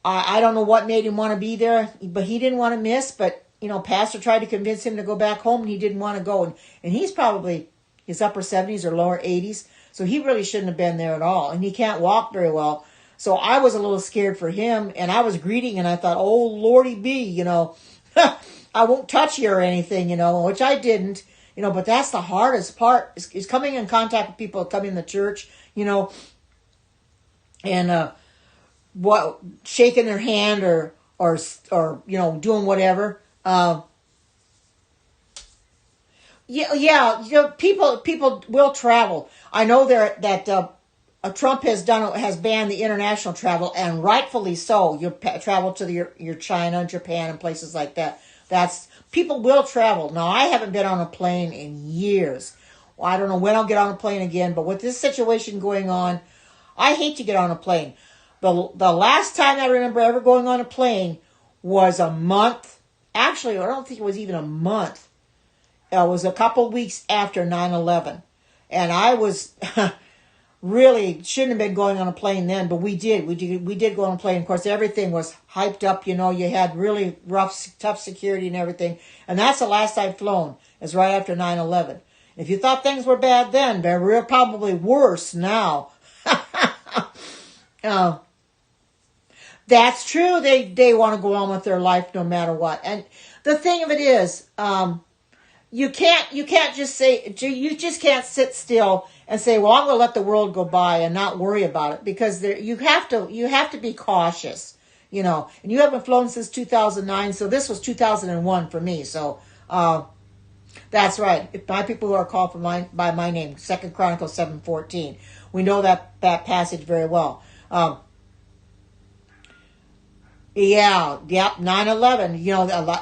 I don't know what made him want to be there, but he didn't want to miss. But, pastor tried to convince him to go back home, and he didn't want to go. And he's probably his upper 70s or lower 80s. So he really shouldn't have been there at all. And he can't walk very well. So I was a little scared for him, and I was greeting, and I thought, oh, Lordy be, I won't touch you or anything, which I didn't, but that's the hardest part is coming in contact with people that come in the church, and shaking their hand or doing whatever. People will travel. I know that Trump has banned the international travel, and rightfully so. You travel to your China and Japan and places like that. People will travel. Now, I haven't been on a plane in years. Well, I don't know when I'll get on a plane again, but with this situation going on, I hate to get on a plane. The last time I remember ever going on a plane was a month. Actually, I don't think it was even a month. It was a couple weeks after 9/11. And I was really shouldn't have been going on a plane then, but we did. We did go on a plane. Of course, everything was hyped up. You had really tough security and everything. And that's the last I've flown, is right after 9/11. If you thought things were bad then, they're probably worse now. That's true. They want to go on with their life no matter what. And the thing of it is, you can't just say, you just can't sit still and say, well, I'm going to let the world go by and not worry about it, because you have to be cautious, and you haven't flown since 2009. So this was 2001 for me. So, that's right. If my people who are called by my name, 2 Chronicles 7:14, we know that passage very well. 9/11.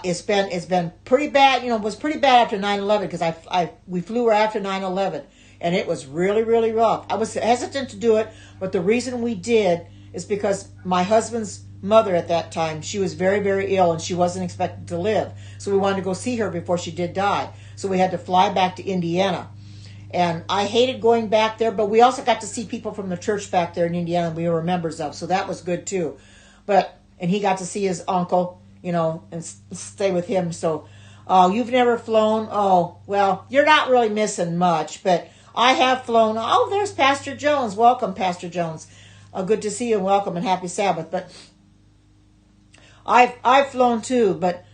It's been pretty bad. It was pretty bad after 9/11, because we flew after 9/11, and it was really, really rough. I was hesitant to do it, but the reason we did is because my husband's mother at that time, she was very, very ill, and she wasn't expected to live. So we wanted to go see her before she did die. So we had to fly back to Indiana. And I hated going back there, but we also got to see people from the church back there in Indiana we were members of. So that was good too. And he got to see his uncle, and stay with him. So, you've never flown? Oh, well, you're not really missing much. But I have flown. Oh, there's Pastor Jones. Welcome, Pastor Jones. Good to see you and welcome and happy Sabbath. But I've flown too. But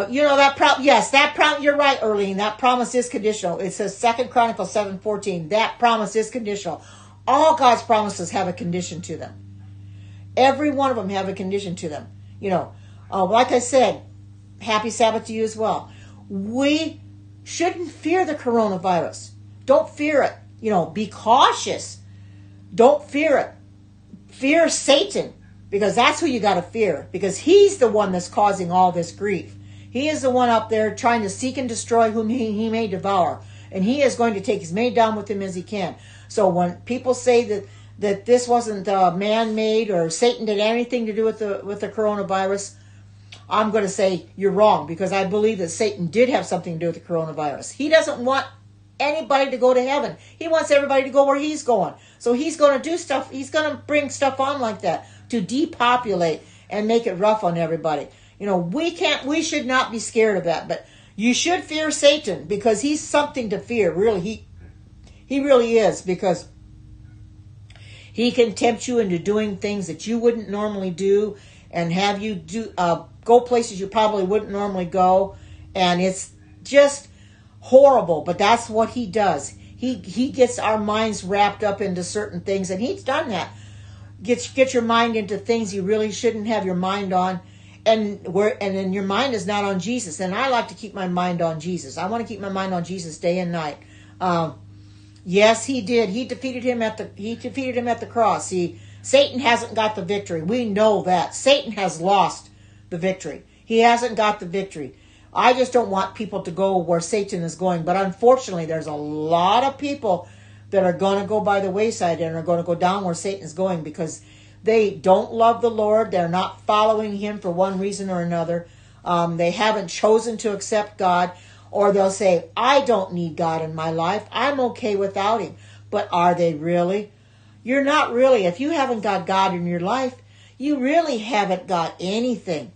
you're right, Earlene. That promise is conditional. It says 2 Chronicles 7:14. That promise is conditional. All God's promises have a condition to them. Every one of them have a condition to them. Like I said, happy Sabbath to you as well. We shouldn't fear the coronavirus. Don't fear it. Be cautious. Don't fear it. Fear Satan, because that's who you got to fear, because he's the one that's causing all this grief. He is the one up there trying to seek and destroy whom he may devour. And he is going to take as many down with him as he can. So when people say that this wasn't man-made or Satan did anything to do with the coronavirus, I'm going to say you're wrong, because I believe that Satan did have something to do with the coronavirus. He doesn't want anybody to go to heaven. He wants everybody to go where he's going. So he's going to do stuff. He's going to bring stuff on like that to depopulate and make it rough on everybody. We should not be scared of that, but you should fear Satan, because he's something to fear. Really, he really is, because he can tempt you into doing things that you wouldn't normally do and have you go places you probably wouldn't normally go. And it's just horrible, but that's what he does. He gets our minds wrapped up into certain things, and he's done that. Get your mind into things you really shouldn't have your mind on, and then your mind is not on Jesus. And I like to keep my mind on Jesus. I want to keep my mind on Jesus day and night. Yes, he did. He defeated him at the cross. Satan hasn't got the victory. We know that. Satan has lost the victory. He hasn't got the victory. I just don't want people to go where Satan is going. But unfortunately, there's a lot of people that are going to go by the wayside and are going to go down where Satan is going, because they don't love the Lord. They're not following him for one reason or another. They haven't chosen to accept God. Or they'll say, I don't need God in my life. I'm okay without him. But are they really? You're not really. If you haven't got God in your life, you really haven't got anything.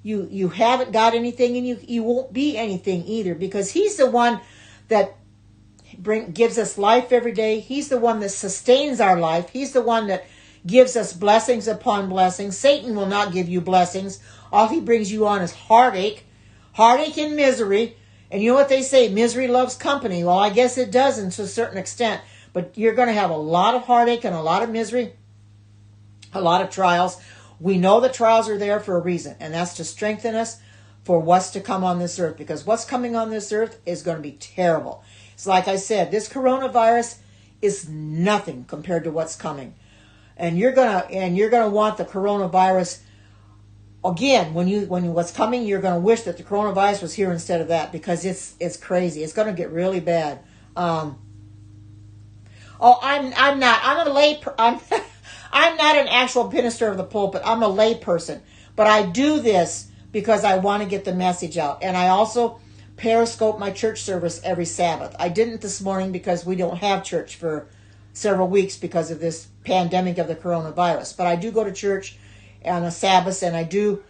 You haven't got anything, and you won't be anything either, because he's the one that gives us life every day. He's the one that sustains our life. He's the one that gives us blessings upon blessings. Satan will not give you blessings. All he brings you on is heartache and misery. And you know what they say, misery loves company. Well, I guess it does to a certain extent. But you're going to have a lot of heartache and a lot of misery, a lot of trials. We know the trials are there for a reason, and that's to strengthen us for what's to come on this earth. Because what's coming on this earth is going to be terrible. It's like I said, this coronavirus is nothing compared to what's coming. And you're gonna want the coronavirus. Again, when what's coming, you're going to wish that the coronavirus was here instead of that, because it's crazy. It's going to get really bad. I'm not an actual minister of the pulpit. I'm a lay person, but I do this because I want to get the message out. And I also periscope my church service every Sabbath. I didn't this morning because we don't have church for several weeks because of this pandemic of the coronavirus. But I do go to church on a Sabbath, and I do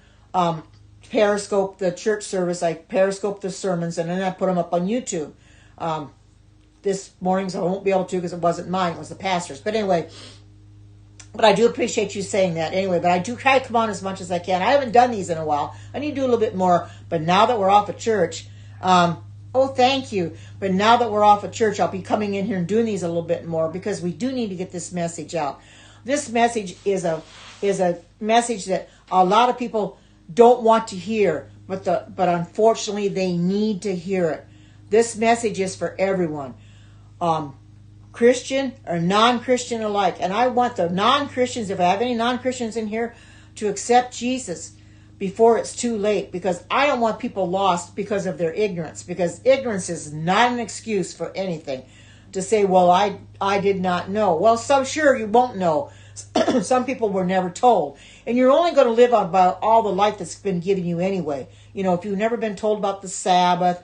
periscope the church service. I periscope the sermons, and then I put them up on YouTube. This morning's I won't be able to because it wasn't mine, it was the pastor's. But anyway, but I do appreciate you saying that anyway. But I do try to come on as much as I can. I haven't done these in a while. I need to do a little bit more. But now that we're off of church, thank you. But now that we're off of church, I'll be coming in here and doing these a little bit more, because we do need to get this message out. This message is a message that a lot of people don't want to hear, but unfortunately they need to hear it. This message is for everyone, Christian or non-Christian alike. And I want the non-Christians, if I have any non-Christians in here, to accept Jesus before it's too late, because I don't want people lost because of their ignorance, because ignorance is not an excuse for anything. To say, well, I did not know. Well, sure you won't know. Some people were never told. And you're only going to live on about all the life that's been given you anyway. If you've never been told about the Sabbath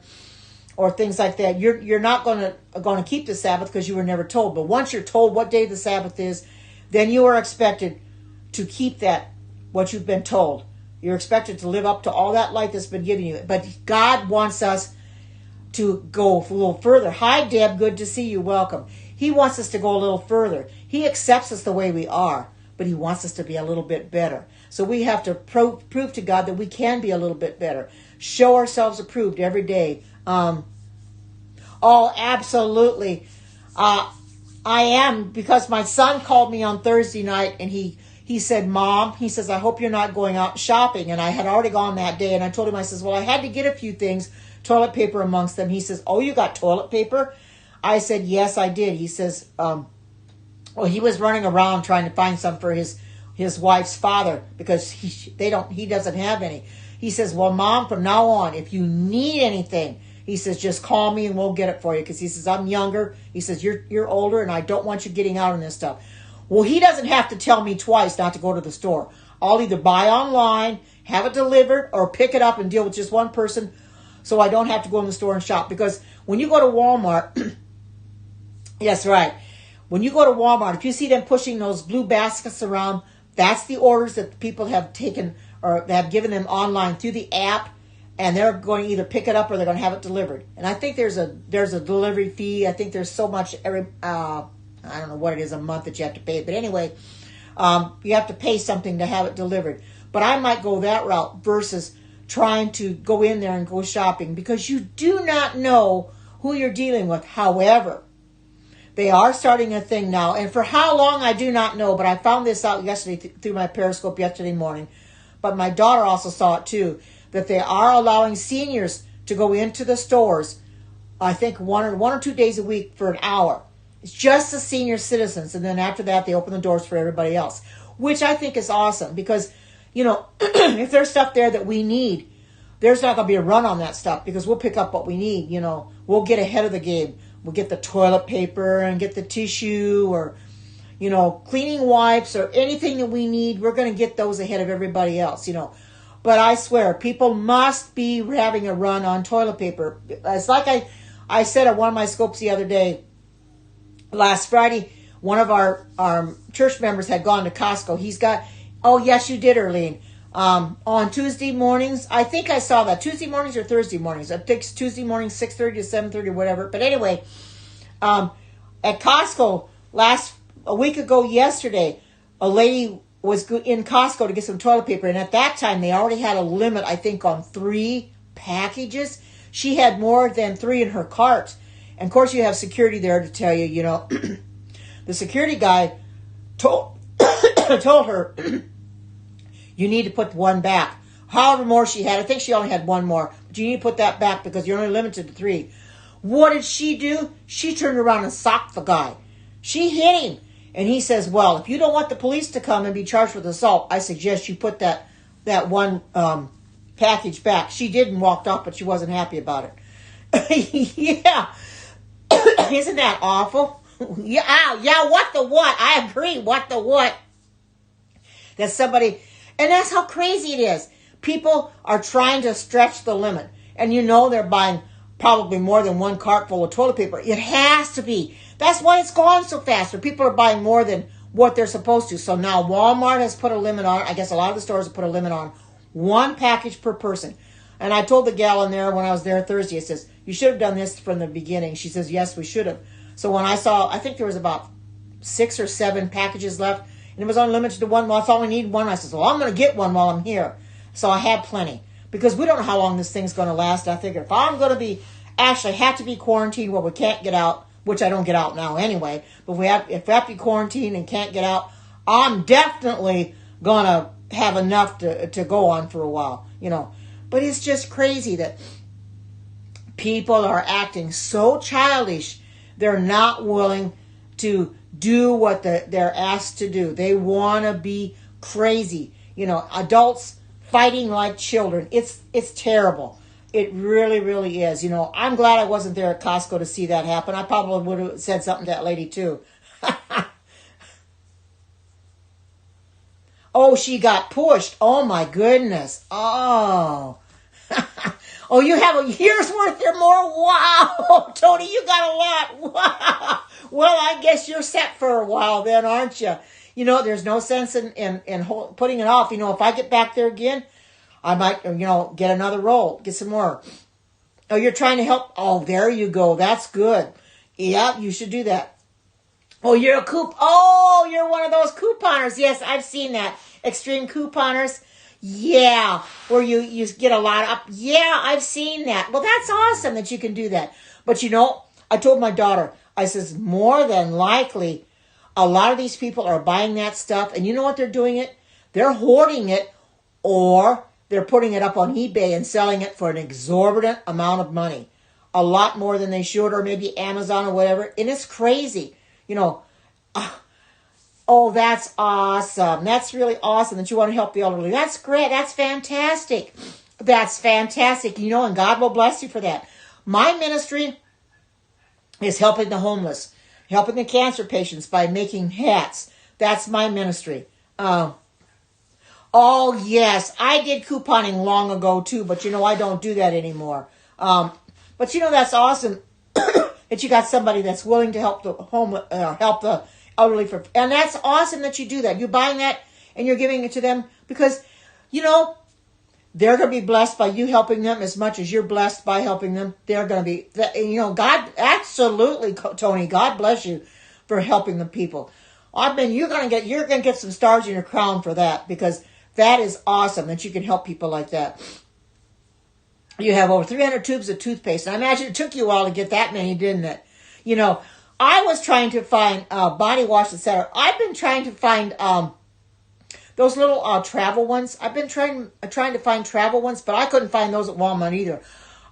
or things like that, you're not going to keep the Sabbath because you were never told. But once you're told what day the Sabbath is, then you are expected to keep that, what you've been told. You're expected to live up to all that life that's been given you. But God wants us to go a little further. Hi, Deb. Good to see you. Welcome. He wants us to go a little further. He accepts us the way we are, but he wants us to be a little bit better. So we have to prove to God that we can be a little bit better. Show ourselves approved every day. Oh, absolutely. I am, because my son called me on Thursday night and he said, Mom, he says, I hope you're not going out shopping. And I had already gone that day. And I told him, I says, well, I had to get a few things, toilet paper amongst them. He says, oh, you got toilet paper? I said, yes, I did. He says, well, he was running around trying to find some for his wife's father because he doesn't have any. He says, well, Mom, from now on, if you need anything, he says, just call me and we'll get it for you. Because he says, I'm younger. He says, you're older and I don't want you getting out on this stuff. Well, he doesn't have to tell me twice not to go to the store. I'll either buy online, have it delivered, or pick it up and deal with just one person so I don't have to go in the store and shop. Because when you go to Walmart, yes, right. When you go to Walmart, if you see them pushing those blue baskets around, that's the orders that people have taken or have given them online through the app, and they're going to either pick it up or they're going to have it delivered. And I think there's a delivery fee. I think there's so much every I don't know what it is a month that you have to pay, but anyway, you have to pay something to have it delivered. But I might go that route versus trying to go in there and go shopping because you do not know who you're dealing with. However, they are starting a thing now, and for how long I do not know, but I found this out yesterday through my Periscope yesterday morning, but my daughter also saw it too, that they are allowing seniors to go into the stores, I think one or 2 days a week for an hour. It's just the senior citizens, and then after that, they open the doors for everybody else, which I think is awesome because, you know, if there's stuff there that we need, there's not going to be a run on that stuff because we'll pick up what we need, you know. We'll get ahead of the game. We'll get the toilet paper and get the tissue or, you know, cleaning wipes or anything that we need. We're going to get those ahead of everybody else, you know. But I swear, people must be having a run on toilet paper. It's like I said on one of my scopes the other day, last Friday, one of our church members had gone to Costco. He's got, oh, yes, you did, Erlene. On Tuesday mornings, I think I saw that. Tuesday mornings or Thursday mornings. I think it's Tuesday mornings, 6:30 to 7:30, whatever. But anyway, at Costco, a week ago yesterday, a lady was in Costco to get some toilet paper. And at that time, they already had a limit, I think, on 3 packages. She had more than 3 in her cart. And of course, you have security there to tell you, you know, the security guy told her, you need to put 1 back. However more she had, I think she only had 1 more, but you need to put that back because you're only limited to 3. What did she do? She turned around and socked the guy. She hit him. And he says, well, if you don't want the police to come and be charged with assault, I suggest you put that 1 package back. She did and walked off, but she wasn't happy about it. Yeah. Isn't that awful? Yeah, what the what? I agree, what the what? That somebody, and that's how crazy it is. People are trying to stretch the limit. And you know they're buying probably more than 1 cart full of toilet paper. It has to be. That's why it's gone so fast. People are buying more than what they're supposed to. So now Walmart has put a limit on, I guess a lot of the stores have put a limit on 1 package per person. And I told the gal in there when I was there Thursday, I says, you should have done this from the beginning. She says, yes, we should have. So when I saw, I think there was about 6 or 7 packages left, and it was only limited to 1. Well, that's all I need, 1. I says, well, I'm going to get 1 while I'm here. So I had plenty. Because we don't know how long this thing's going to last. I figure if I'm going to be, actually have to be quarantined where we can't get out, which I don't get out now anyway, but if we have to be quarantined and can't get out, I'm definitely going to have enough to go on for a while, you know. But it's just crazy that people are acting so childish. They're not willing to do what they're asked to do. They want to be crazy. You know, adults fighting like children. It's terrible. It really, really is. You know, I'm glad I wasn't there at Costco to see that happen. I probably would have said something to that lady too. Oh, she got pushed. Oh, my goodness. Oh. Oh, you have a year's worth or more? Wow. Tony, you got a lot. Wow. Well, I guess you're set for a while then, aren't you? You know, there's no sense in putting it off. You know, if I get back there again, I might, you know, get another roll, get some more. Oh, you're trying to help? Oh, there you go. That's good. Yeah, you should do that. Oh, you're a Oh, you're one of those couponers. Yes, I've seen that. Extreme couponers. Yeah, where you get a lot of. Yeah, I've seen that. Well, that's awesome that you can do that. But I told my daughter, I says, more than likely, a lot of these people are buying that stuff, and you know what they're doing it? They're hoarding it, or they're putting it up on eBay and selling it for an exorbitant amount of money. A lot more than they should, or maybe Amazon or whatever. And it's crazy. Oh, that's awesome. That's really awesome that you want to help the elderly. That's great. That's fantastic. That's fantastic. And God will bless you for that. My ministry is helping the homeless, helping the cancer patients by making hats. That's my ministry. Oh, yes. I did couponing long ago, too, but I don't do that anymore. But that's awesome that you got somebody that's willing to help the help the elderly and that's awesome that you do that. You're buying that and you're giving it to them because, they're going to be blessed by you helping them as much as you're blessed by helping them. They're going to be, God, absolutely, Tony, God bless you for helping the people. You're going to get some stars in your crown for that because that is awesome that you can help people like that. You have over 300 tubes of toothpaste. And I imagine it took you a while to get that many, didn't it? I was trying to find body wash, etc. I've been trying to find those little travel ones. I've been trying to find travel ones, but I couldn't find those at Walmart either.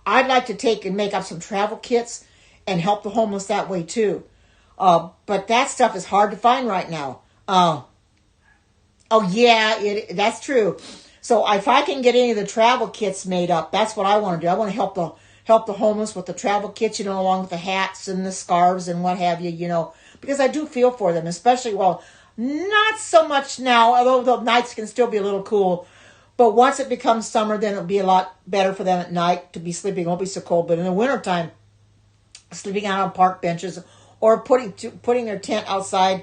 I'd like to take and make up some travel kits and help the homeless that way too. But that stuff is hard to find right now. That's true. So if I can get any of the travel kits made up, that's what I want to do. I want to help the homeless with the travel kits, along with the hats and the scarves and what have you, because I do feel for them, especially, not so much now, although the nights can still be a little cool. But once it becomes summer, then it'll be a lot better for them at night to be sleeping. It won't be so cold. But in the wintertime, sleeping out on park benches or putting their tent outside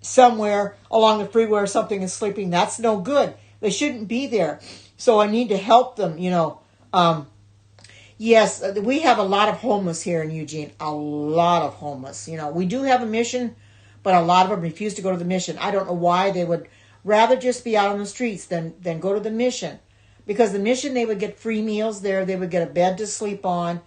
somewhere along the freeway or something and sleeping, that's no good. They shouldn't be there. So I need to help them, Yes, we have a lot of homeless here in Eugene. A lot of homeless. We do have a mission, but a lot of them refuse to go to the mission. I don't know why. They would rather just be out on the streets than go to the mission. Because the mission, they would get free meals there. They would get a bed to sleep on.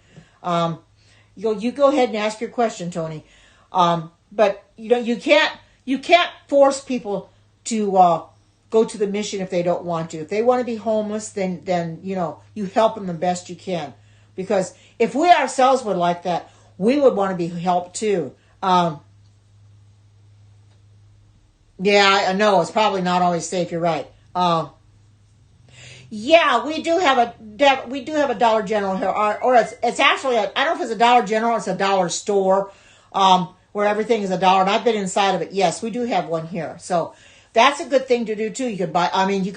You go ahead and ask your question, Tony. But you can't force people to go to the mission if they don't want to. If they want to be homeless, then you help them the best you can. Because if we ourselves would like that, we would want to be helped too. Yeah, I know it's probably not always safe. You're right. Yeah, we do have a Dollar General here, or it's actually I don't know if it's a Dollar General, it's a dollar store, where everything is $1. And I've been inside of it. Yes, we do have one here. So that's a good thing to do too. You could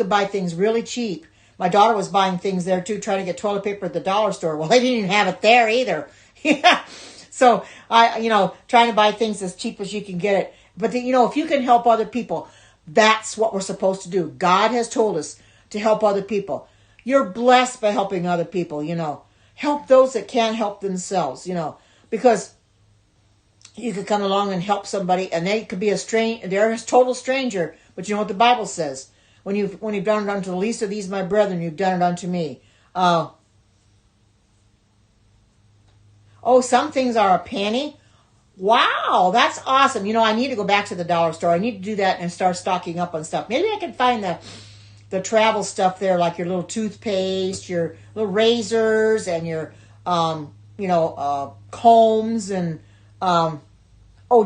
buy things really cheap. My daughter was buying things there too, trying to get toilet paper at the dollar store. Well, they didn't even have it there either. Yeah. So trying to buy things as cheap as you can get it. But if you can help other people, that's what we're supposed to do. God has told us to help other people. You're blessed by helping other people, Help those that can't help themselves, because you could come along and help somebody and they could be they're a total stranger, but you know what the Bible says? When you've done it unto the least of these, my brethren, you've done it unto me. Some things are a penny. Wow, that's awesome. I need to go back to the dollar store. I need to do that and start stocking up on stuff. Maybe I can find the travel stuff there, like your little toothpaste, your little razors, and your combs, and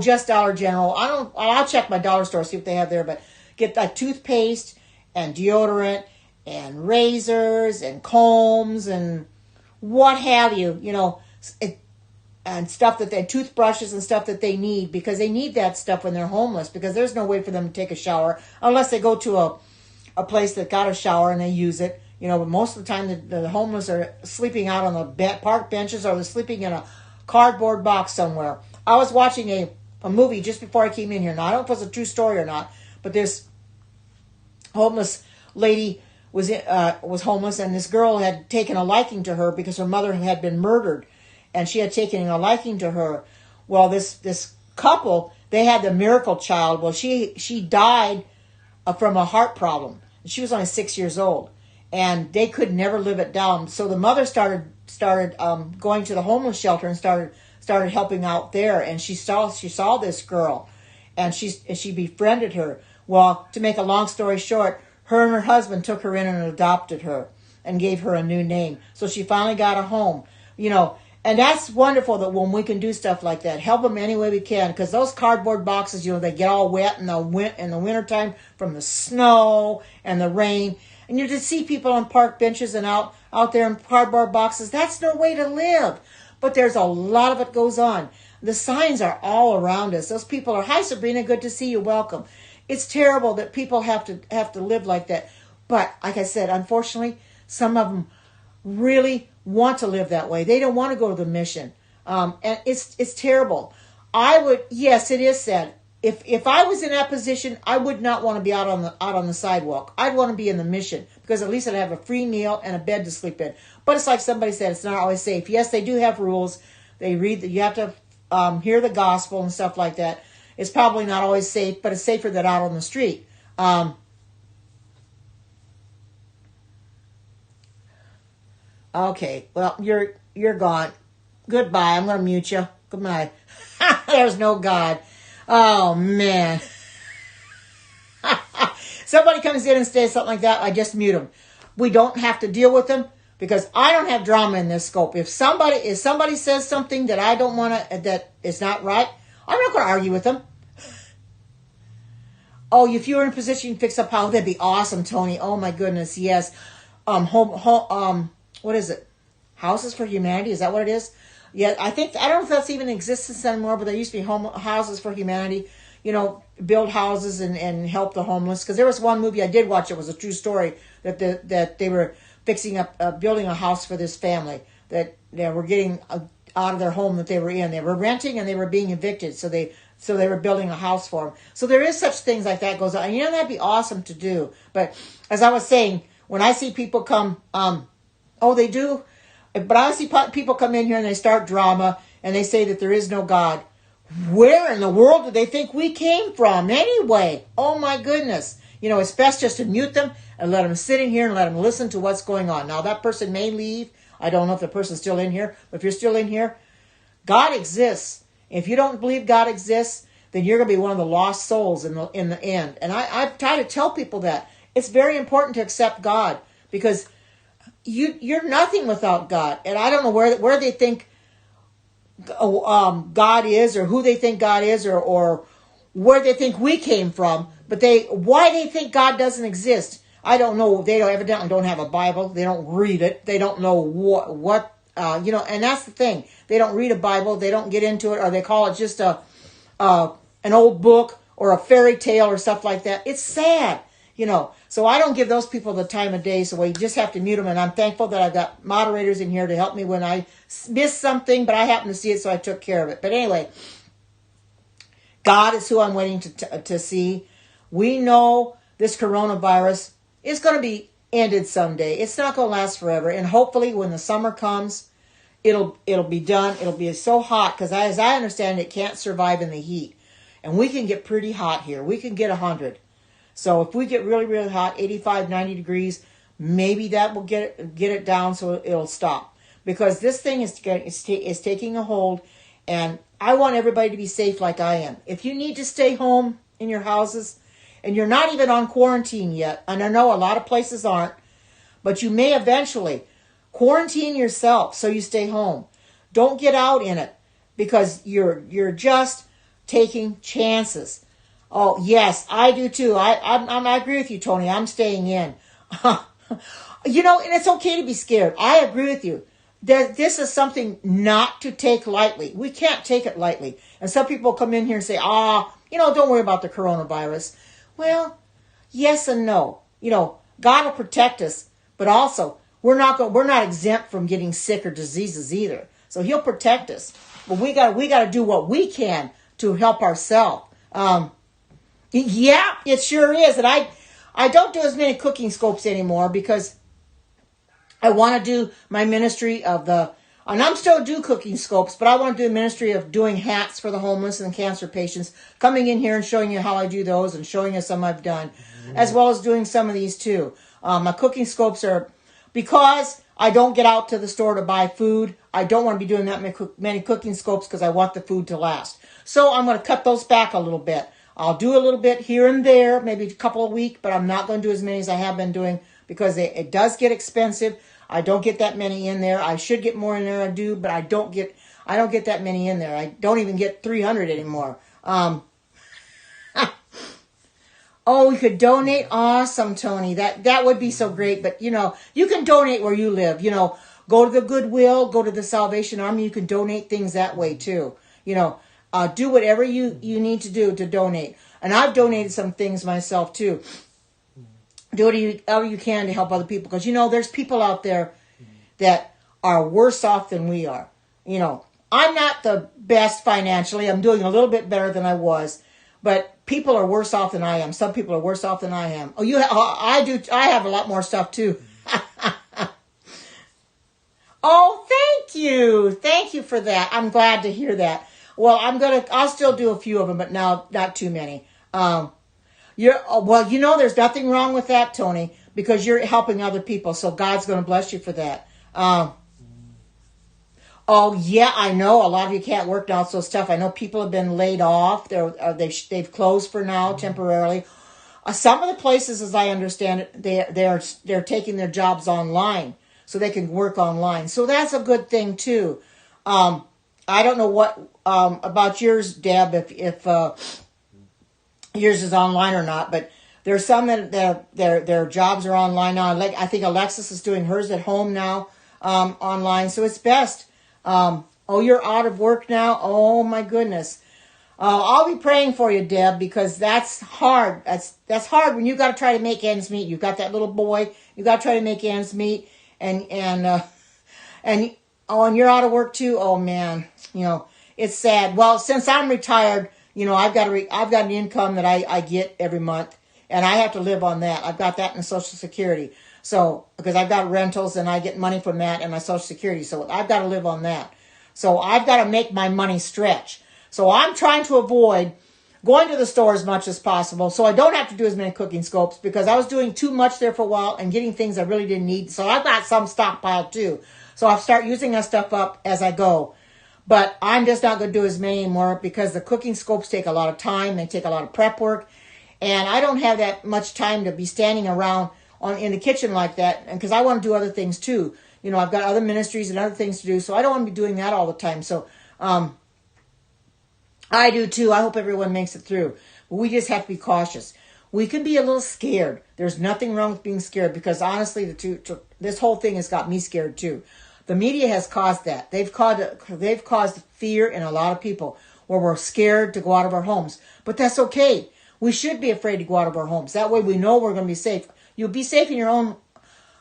just Dollar General. I'll check my dollar store, see what they have there, but get that toothpaste and deodorant and razors and combs and what have you, and stuff toothbrushes and stuff that they need, because they need that stuff when they're homeless, because there's no way for them to take a shower unless they go to a place that got a shower and they use it. But most of the time the homeless are sleeping out on the park benches, or they're sleeping in a cardboard box somewhere. I was watching a movie just before I came in here. Now, I don't know if it's a true story or not, but this homeless lady was homeless, and this girl had taken a liking to her because her mother had been murdered, and she had taken a liking to her. Well, this couple, they had the miracle child. Well, she died from a heart problem. She was only 6 years old, and they could never live it down. So the mother started going to the homeless shelter and started helping out there. And she saw this girl, and she befriended her. Well, to make a long story short, her and her husband took her in and adopted her and gave her a new name. So she finally got a home, And that's wonderful that when we can do stuff like that, help them any way we can. Because those cardboard boxes, they get all wet in the wintertime from the snow and the rain. And you just see people on park benches and out there in cardboard boxes. That's no way to live. But there's a lot of it goes on. The signs are all around us. Those people are, "Hi, Sabrina, good to see you. Welcome." It's terrible that people have to live like that. But like I said, unfortunately, some of them really want to live that way. They don't want to go to the mission. And it's terrible. Yes, it is sad. If I was in that position, I would not want to be out on the sidewalk. I'd want to be in the mission, because at least I'd have a free meal and a bed to sleep in. But it's like somebody said, it's not always safe. Yes, they do have rules. They read that you have to hear the gospel and stuff like that. It's probably not always safe, but it's safer than out on the street. Okay, well, you're gone. Goodbye. I'm going to mute you. Goodbye. There's no God. Oh, man. Somebody comes in and says something like that, I just mute them. We don't have to deal with them, because I don't have drama in this scope. If somebody says something that I don't want to, that is not right, I'm not going to argue with them. Oh, if you were in a position to fix up house, that'd be awesome, Tony. Oh my goodness, yes. What is it? Houses for Humanity? Is that what it is? Yeah, I don't know if that's even in existence anymore, but there used to be houses for humanity. Build houses and help the homeless. Because there was one movie I did watch. It was a true story that they were fixing up, building a house for this family that they were getting out of their home that they were in. They were renting and they were being evicted, so they were building a house for them. So there is such things like that goes on. That'd be awesome to do. But as I was saying, when I see people come, they do. But I see people come in here and they start drama and they say that there is no God. Where in the world do they think we came from anyway? Oh my goodness. It's best just to mute them and let them sit in here and let them listen to what's going on. Now that person may leave. I don't know if the person's still in here. But if you're still in here, God exists. If you don't believe God exists, then you're going to be one of the lost souls in the end. And I've tried to tell people that. It's very important to accept God, because you're nothing without God. And I don't know where they think God is, or who they think God is, or where they think we came from. But why they think God doesn't exist, I don't know. They evidently don't have a Bible. They don't read it. They don't know what and that's the thing. They don't read a Bible. They don't get into it, or they call it just an old book or a fairy tale or stuff like that. It's sad, So I don't give those people the time of day, so we just have to mute them. And I'm thankful that I've got moderators in here to help me when I miss something, but I happen to see it, so I took care of it. But anyway, God is who I'm waiting to see. We know this coronavirus is going to be ended someday. It's not going to last forever. And hopefully when the summer comes, it'll be done. It'll be so hot, because as I understand it, can't survive in the heat. And we can get pretty hot here. We can get 100. So if we get really, really hot, 85, 90 degrees, maybe that will get it down so it'll stop. Because this thing is taking a hold, and I want everybody to be safe like I am. If you need to stay home in your houses, and you're not even on quarantine yet, and I know a lot of places aren't, but you may eventually quarantine yourself so you stay home. Don't get out in it, because you're just taking chances. Oh, yes, I do too. I agree with you, Tony. I'm staying in. And it's okay to be scared. I agree with you. This is something not to take lightly. We can't take it lightly. And some people come in here and say, don't worry about the coronavirus. Well, yes and no. God will protect us, but also we're not exempt from getting sick or diseases either. So He'll protect us. But we got to do what we can to help ourselves. Yeah, it sure is. And I don't do as many cooking scopes anymore, because I want to do my ministry of And I'm still do cooking scopes, but I want to do a ministry of doing hats for the homeless and cancer patients, coming in here and showing you how I do those and showing you some I've done, as well as doing some of these too. My cooking scopes are, because I don't get out to the store to buy food, I don't want to be doing that many cooking scopes because I want the food to last. So I'm going to cut those back a little bit. I'll do a little bit here and there, maybe a couple a week, but I'm not going to do as many as I have been doing because it does get expensive. I don't get that many in there. I should get more in there. I do, but I don't get that many in there. I don't even get 300 anymore. Oh, we could donate. Awesome, Tony. That would be so great. But, you can donate where you live. Go to the Goodwill, go to the Salvation Army. You can donate things that way, too. Do whatever you need to do to donate. And I've donated some things myself, too. Do whatever you can to help other people. Because, there's people out there that are worse off than we are. I'm not the best financially. I'm doing a little bit better than I was. But people are worse off than I am. Some people are worse off than I am. I do. I have a lot more stuff too. Oh, thank you. Thank you for that. I'm glad to hear that. Well, I'll still do a few of them, but now not too many. There's nothing wrong with that, Tony, because you're helping other people. So God's going to bless you for that. Oh, yeah, I know. A lot of you can't work now. It's so tough. I know people have been laid off. They've closed for now temporarily. Some of the places, as I understand it, they're taking their jobs online so they can work online. So that's a good thing, too. I don't know what about yours, Deb, if yours is online or not, but there's some that their jobs are online now. Like I think Alexis is doing hers at home now online. So it's best. You're out of work now? Oh, my goodness. I'll be praying for you, Deb, because that's hard. That's hard when you got to try to make ends meet. You've got that little boy. You got to try to make ends meet. And you're out of work too? Oh, man. It's sad. Well, since I'm retired, I've got an income that I get every month, and I have to live on that. I've got that in Social Security. So, because I've got rentals and I get money from that and my Social Security. So I've got to live on that. So I've got to make my money stretch. So I'm trying to avoid going to the store as much as possible so I don't have to do as many cooking scopes because I was doing too much there for a while and getting things I really didn't need. So I've got some stockpiled too. So I'll start using that stuff up as I go. But I'm just not going to do as many anymore because the cooking scopes take a lot of time. They take a lot of prep work. And I don't have that much time to be standing around in the kitchen like that, and because I want to do other things too. I've got other ministries and other things to do, so I don't want to be doing that all the time. So I do too. I hope everyone makes it through. But we just have to be cautious. We can be a little scared. There's nothing wrong with being scared because honestly, this whole thing has got me scared too. The media has caused that. They've caused fear in a lot of people where we're scared to go out of our homes. But that's okay. We should be afraid to go out of our homes. That way we know we're going to be safe. You'll be safe in your own.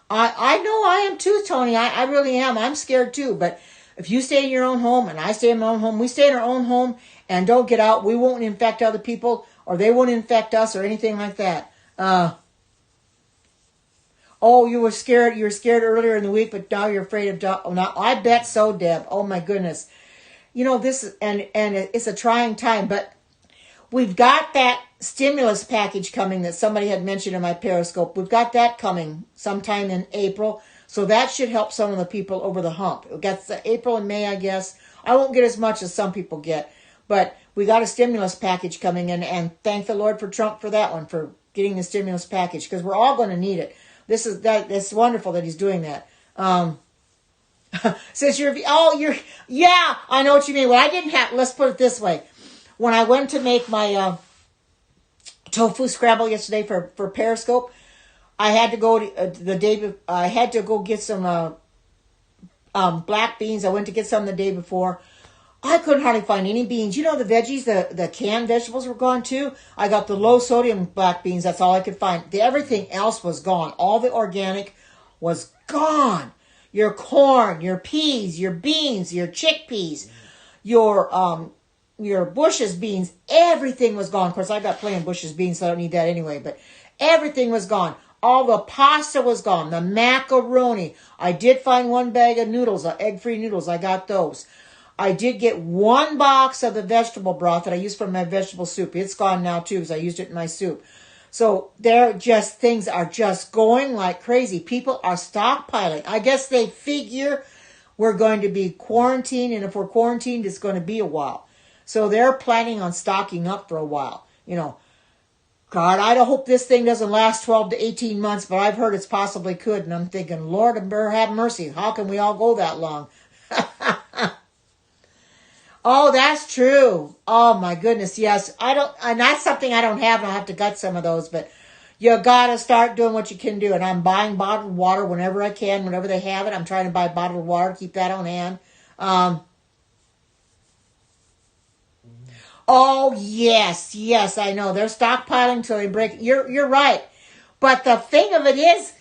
I know I am too, Tony. I really am. I'm scared too. But if you stay in your own home and I stay in my own home, we stay in our own home and don't get out. We won't infect other people or they won't infect us or anything like that. You were scared. You were scared earlier in the week, but now you're afraid of. Now I bet so, Deb. Oh my goodness. This and it's a trying time, but we've got that stimulus package coming that somebody had mentioned in my Periscope. We've got that coming sometime in April. So that should help some of the people over the hump. We've got April and May, I guess. I won't get as much as some people get. But we got a stimulus package coming in. And thank the Lord for Trump for that one, for getting the stimulus package. Because we're all going to need it. It's wonderful that he's doing that. Since yeah, I know what you mean. Well, I didn't have, let's put it this way. When I went to make my tofu scramble yesterday for Periscope, I had to go I had to go get some black beans. I went to get some the day before. I couldn't hardly find any beans. The veggies, the canned vegetables were gone too. I got the low sodium black beans. That's all I could find. Everything else was gone. All the organic was gone. Your corn, your peas, your beans, your chickpeas, your Bush's beans, everything was gone. Of course, I've got plenty of Bush's beans, so I don't need that anyway. But everything was gone. All the pasta was gone. The macaroni. I did find one bag of noodles, egg-free noodles. I got those. I did get one box of the vegetable broth that I used for my vegetable soup. It's gone now too because I used it in my soup. So things are just going like crazy. People are stockpiling. I guess they figure we're going to be quarantined, and if we're quarantined, it's going to be a while. So they're planning on stocking up for a while. God, I don't hope this thing doesn't last 12 to 18 months, but I've heard it's possibly could, and I'm thinking, Lord, have mercy. How can we all go that long? Oh, that's true. Oh, my goodness, yes. And that's something I don't have, and I'll have to gut some of those, but you gotta start doing what you can do, and I'm buying bottled water whenever I can, whenever they have it. I'm trying to buy bottled water, keep that on hand. Oh, yes, I know. They're stockpiling till they break. You're right. But the thing of it is,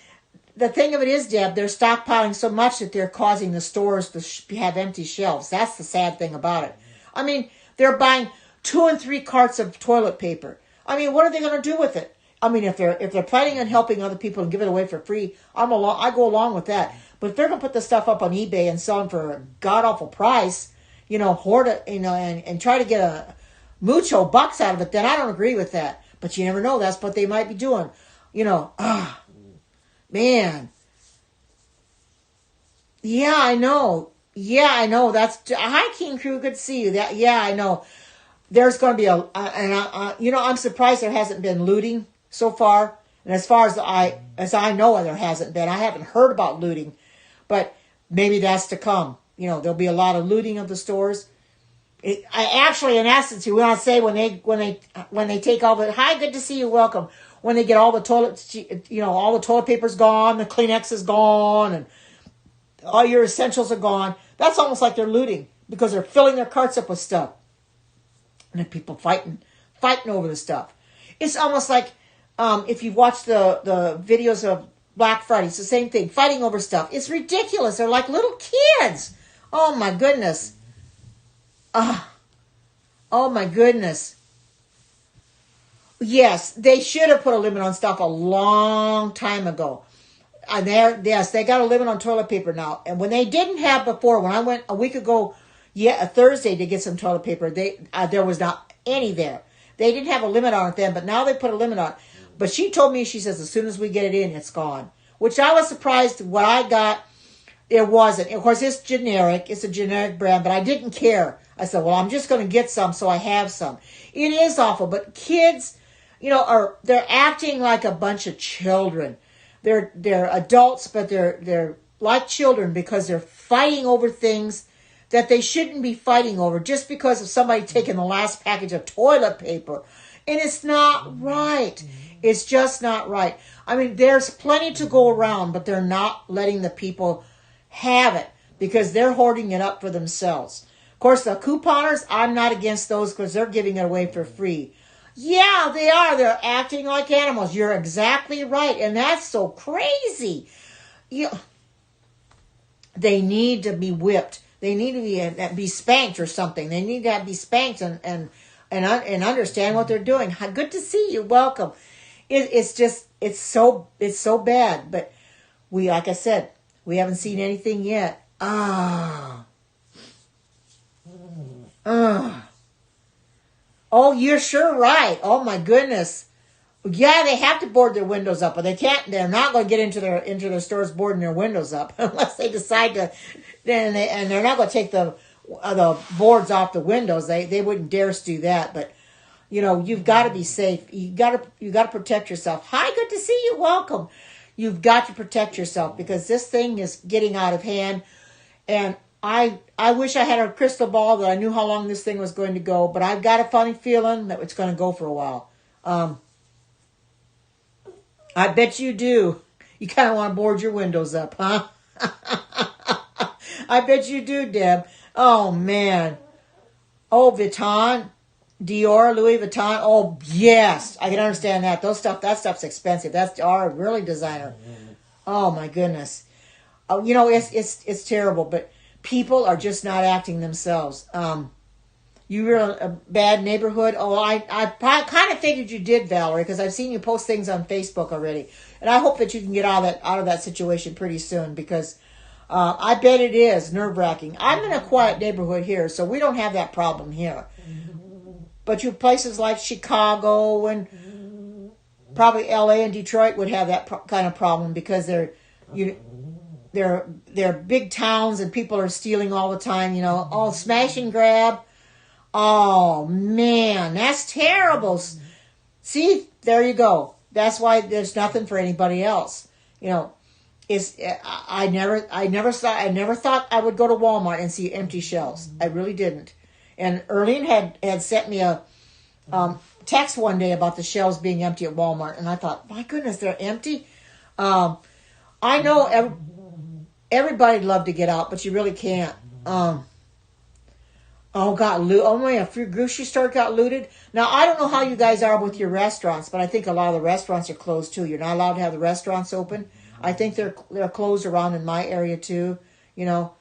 Deb, they're stockpiling so much that they're causing the stores to have empty shelves. That's the sad thing about it. I mean, they're buying 2 and 3 carts of toilet paper. I mean, what are they going to do with it? I mean, if they're planning on helping other people and give it away for free, I go along with that. But if they're going to put the stuff up on eBay and sell them for a god awful price, hoard it, and try to get a mucho bucks out of it, then I don't agree with that. But you never know. That's what they might be doing. Man. Yeah, I know. That's hi, King Crew. Good to see you. Yeah, I know. There's going to be I'm surprised there hasn't been looting so far. And as far as I know, there hasn't been. I haven't heard about looting, but maybe that's to come. There'll be a lot of looting of the stores. Actually, in essence, you want to say when they take all the hi, good to see you, welcome. When they get all the all the toilet paper's gone, the Kleenex is gone, and all your essentials are gone. That's almost like they're looting because they're filling their carts up with stuff, and then people fighting over the stuff. It's almost like if you've watched the videos of Black Friday, it's the same thing, fighting over stuff. It's ridiculous. They're like little kids. Oh my goodness. Oh my goodness. Yes, they should have put a limit on stuff a long time ago. And they got a limit on toilet paper now. And when they didn't have before, when I went a week ago, a Thursday to get some toilet paper, there was not any there. They didn't have a limit on it then, but now they put a limit on it. But she told me, she says, as soon as we get it in, it's gone. Which I was surprised what I got, it wasn't. Of course, it's generic. It's a generic brand, but I didn't care. I said, well, I'm just going to get some so I have some. It is awful, but kids, they're acting like a bunch of children. They're adults, but they're like children because they're fighting over things that they shouldn't be fighting over just because of somebody taking the last package of toilet paper. And it's not right. It's just not right. I mean, there's plenty to go around, but they're not letting the people have it because they're hoarding it up for themselves. Of course, the couponers, I'm not against those because they're giving it away for free. Yeah, they are. They're acting like animals. You're exactly right. And that's so crazy. They need to be whipped. They need to be spanked or something. They need to be spanked and understand what they're doing. Good to see you. Welcome. It's so bad. But like I said, we haven't seen anything yet. Oh, you're sure right. Oh my goodness. Yeah, they have to board their windows up, but they can't. They're not going to get into their stores boarding their windows up unless they decide to. And they're not going to take the boards off the windows. They wouldn't dare do that. But you've got to be safe. You got to protect yourself. Hi, good to see you. Welcome. You've got to protect yourself because this thing is getting out of hand. And I wish I had a crystal ball that I knew how long this thing was going to go, but I've got a funny feeling that it's going to go for a while. I bet you do. You kind of want to board your windows up, huh? I bet you do, Deb. Oh, man. Oh, Vuitton, Dior, Louis Vuitton. Oh, yes. I can understand that. That stuff's expensive. That's really designer. Oh, my goodness. Oh, it's terrible, but people are just not acting themselves. You were in a bad neighborhood. Oh, I kind of figured you did, Valerie, because I've seen you post things on Facebook already, and I hope that you can get out of that situation pretty soon because I bet it is nerve-wracking. I'm in a quiet neighborhood here, so we don't have that problem here. But you places like Chicago and probably LA and Detroit would have that kind of problem because they're big towns and people are stealing all the time. You know, all smash and grab. Oh man, that's terrible. See, there you go. That's why there's nothing for anybody else. You know, I never thought I would go to Walmart and see empty shelves. I really didn't. And Erlene had sent me a text one day about the shelves being empty at Walmart, and I thought, my goodness, they're empty. I know everybody'd love to get out, but you really can't. A grocery store got looted. Now, I don't know how you guys are with your restaurants, but I think a lot of the restaurants are closed too. You're not allowed to have the restaurants open. I think they're closed around in my area too, you know.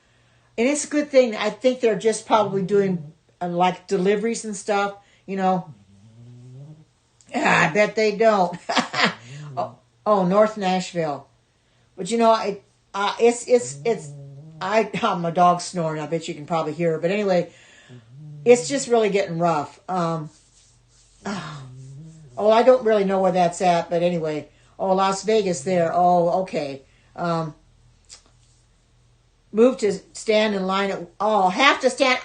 And it's a good thing. I think they're just probably doing like deliveries and stuff, you know. I bet they don't. North Nashville. But you know, my dog's snoring. I bet you can probably hear her. But anyway, it's just really getting rough. I don't really know where that's at, but anyway. Las Vegas there. Oh, okay. Move to stand in line have to stand.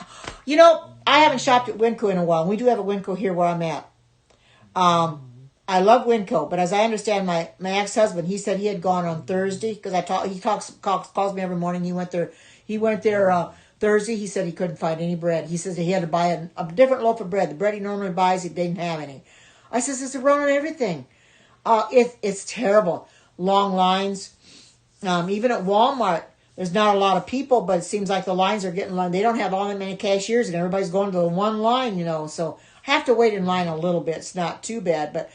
You know, I haven't shopped at Winco in a while. We do have a Winco here where I'm at. I love Winco, but as I understand, my ex-husband, he said he had gone on Thursday because he calls me every morning. He went there Thursday. He said he couldn't find any bread. He says he had to buy a different loaf of bread. The bread he normally buys, he didn't have any. I says it's a run on everything. It's terrible. Long lines. Even at Walmart, there's not a lot of people, but it seems like the lines are getting long. They don't have all that many cashiers, and everybody's going to the one line, you know. So I have to wait in line a little bit. It's not too bad, but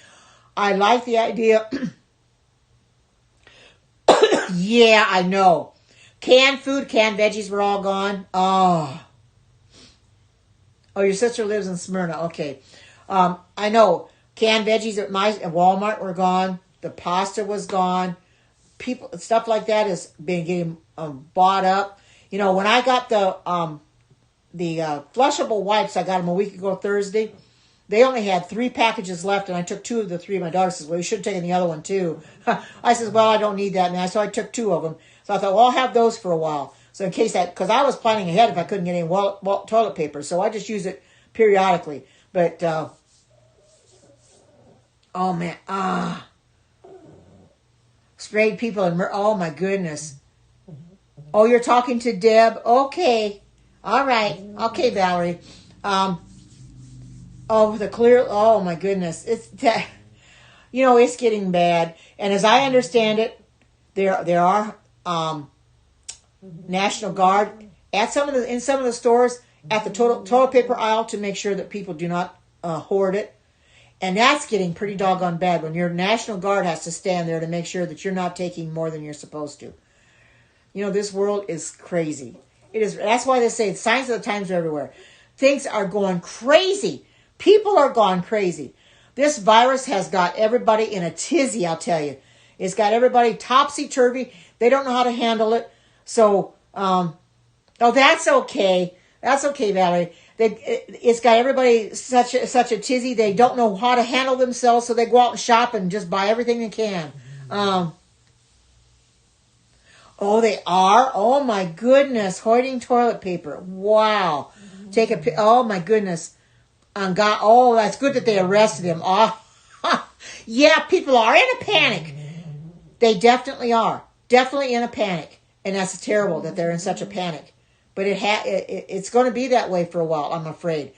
I like the idea. Yeah, I know. Canned food, canned veggies were all gone. Oh, your sister lives in Smyrna. Okay. I know. Canned veggies at Walmart were gone. The pasta was gone. Stuff like that is getting bought up. You know, when I got the flushable wipes, I got them a week ago Thursday. They only had 3 packages left, and I took 2 of the 3. My daughter says, well, you should have taken the other one, too. I says, well, I don't need that now. So I took 2 of them. So I thought, well, I'll have those for a while. So in case because I was planning ahead if I couldn't get any toilet paper. So I just use it periodically. But, oh, man. Sprayed people oh, my goodness. Oh, you're talking to Deb? Okay. All right. Okay, Valerie. Oh my goodness. It's getting bad. And as I understand it, there are National Guard in some of the stores at the toilet paper aisle to make sure that people do not hoard it. And that's getting pretty doggone bad when your National Guard has to stand there to make sure that you're not taking more than you're supposed to. You know, this world is crazy. It is. That's why they say signs of the times are everywhere. Things are going crazy. People are gone crazy. This virus has got everybody in a tizzy, I'll tell you. It's got everybody topsy-turvy. They don't know how to handle it. So, that's okay. That's okay, Valerie. It's got everybody such a tizzy. They don't know how to handle themselves, so they go out and shop and just buy everything they can. They are? Oh, my goodness. Hoarding toilet paper. Wow. Oh, my goodness. That's good that they arrested him. Oh, yeah, people are in a panic. They definitely are. Definitely in a panic. And that's terrible that they're in such a panic. But it's going to be that way for a while, I'm afraid.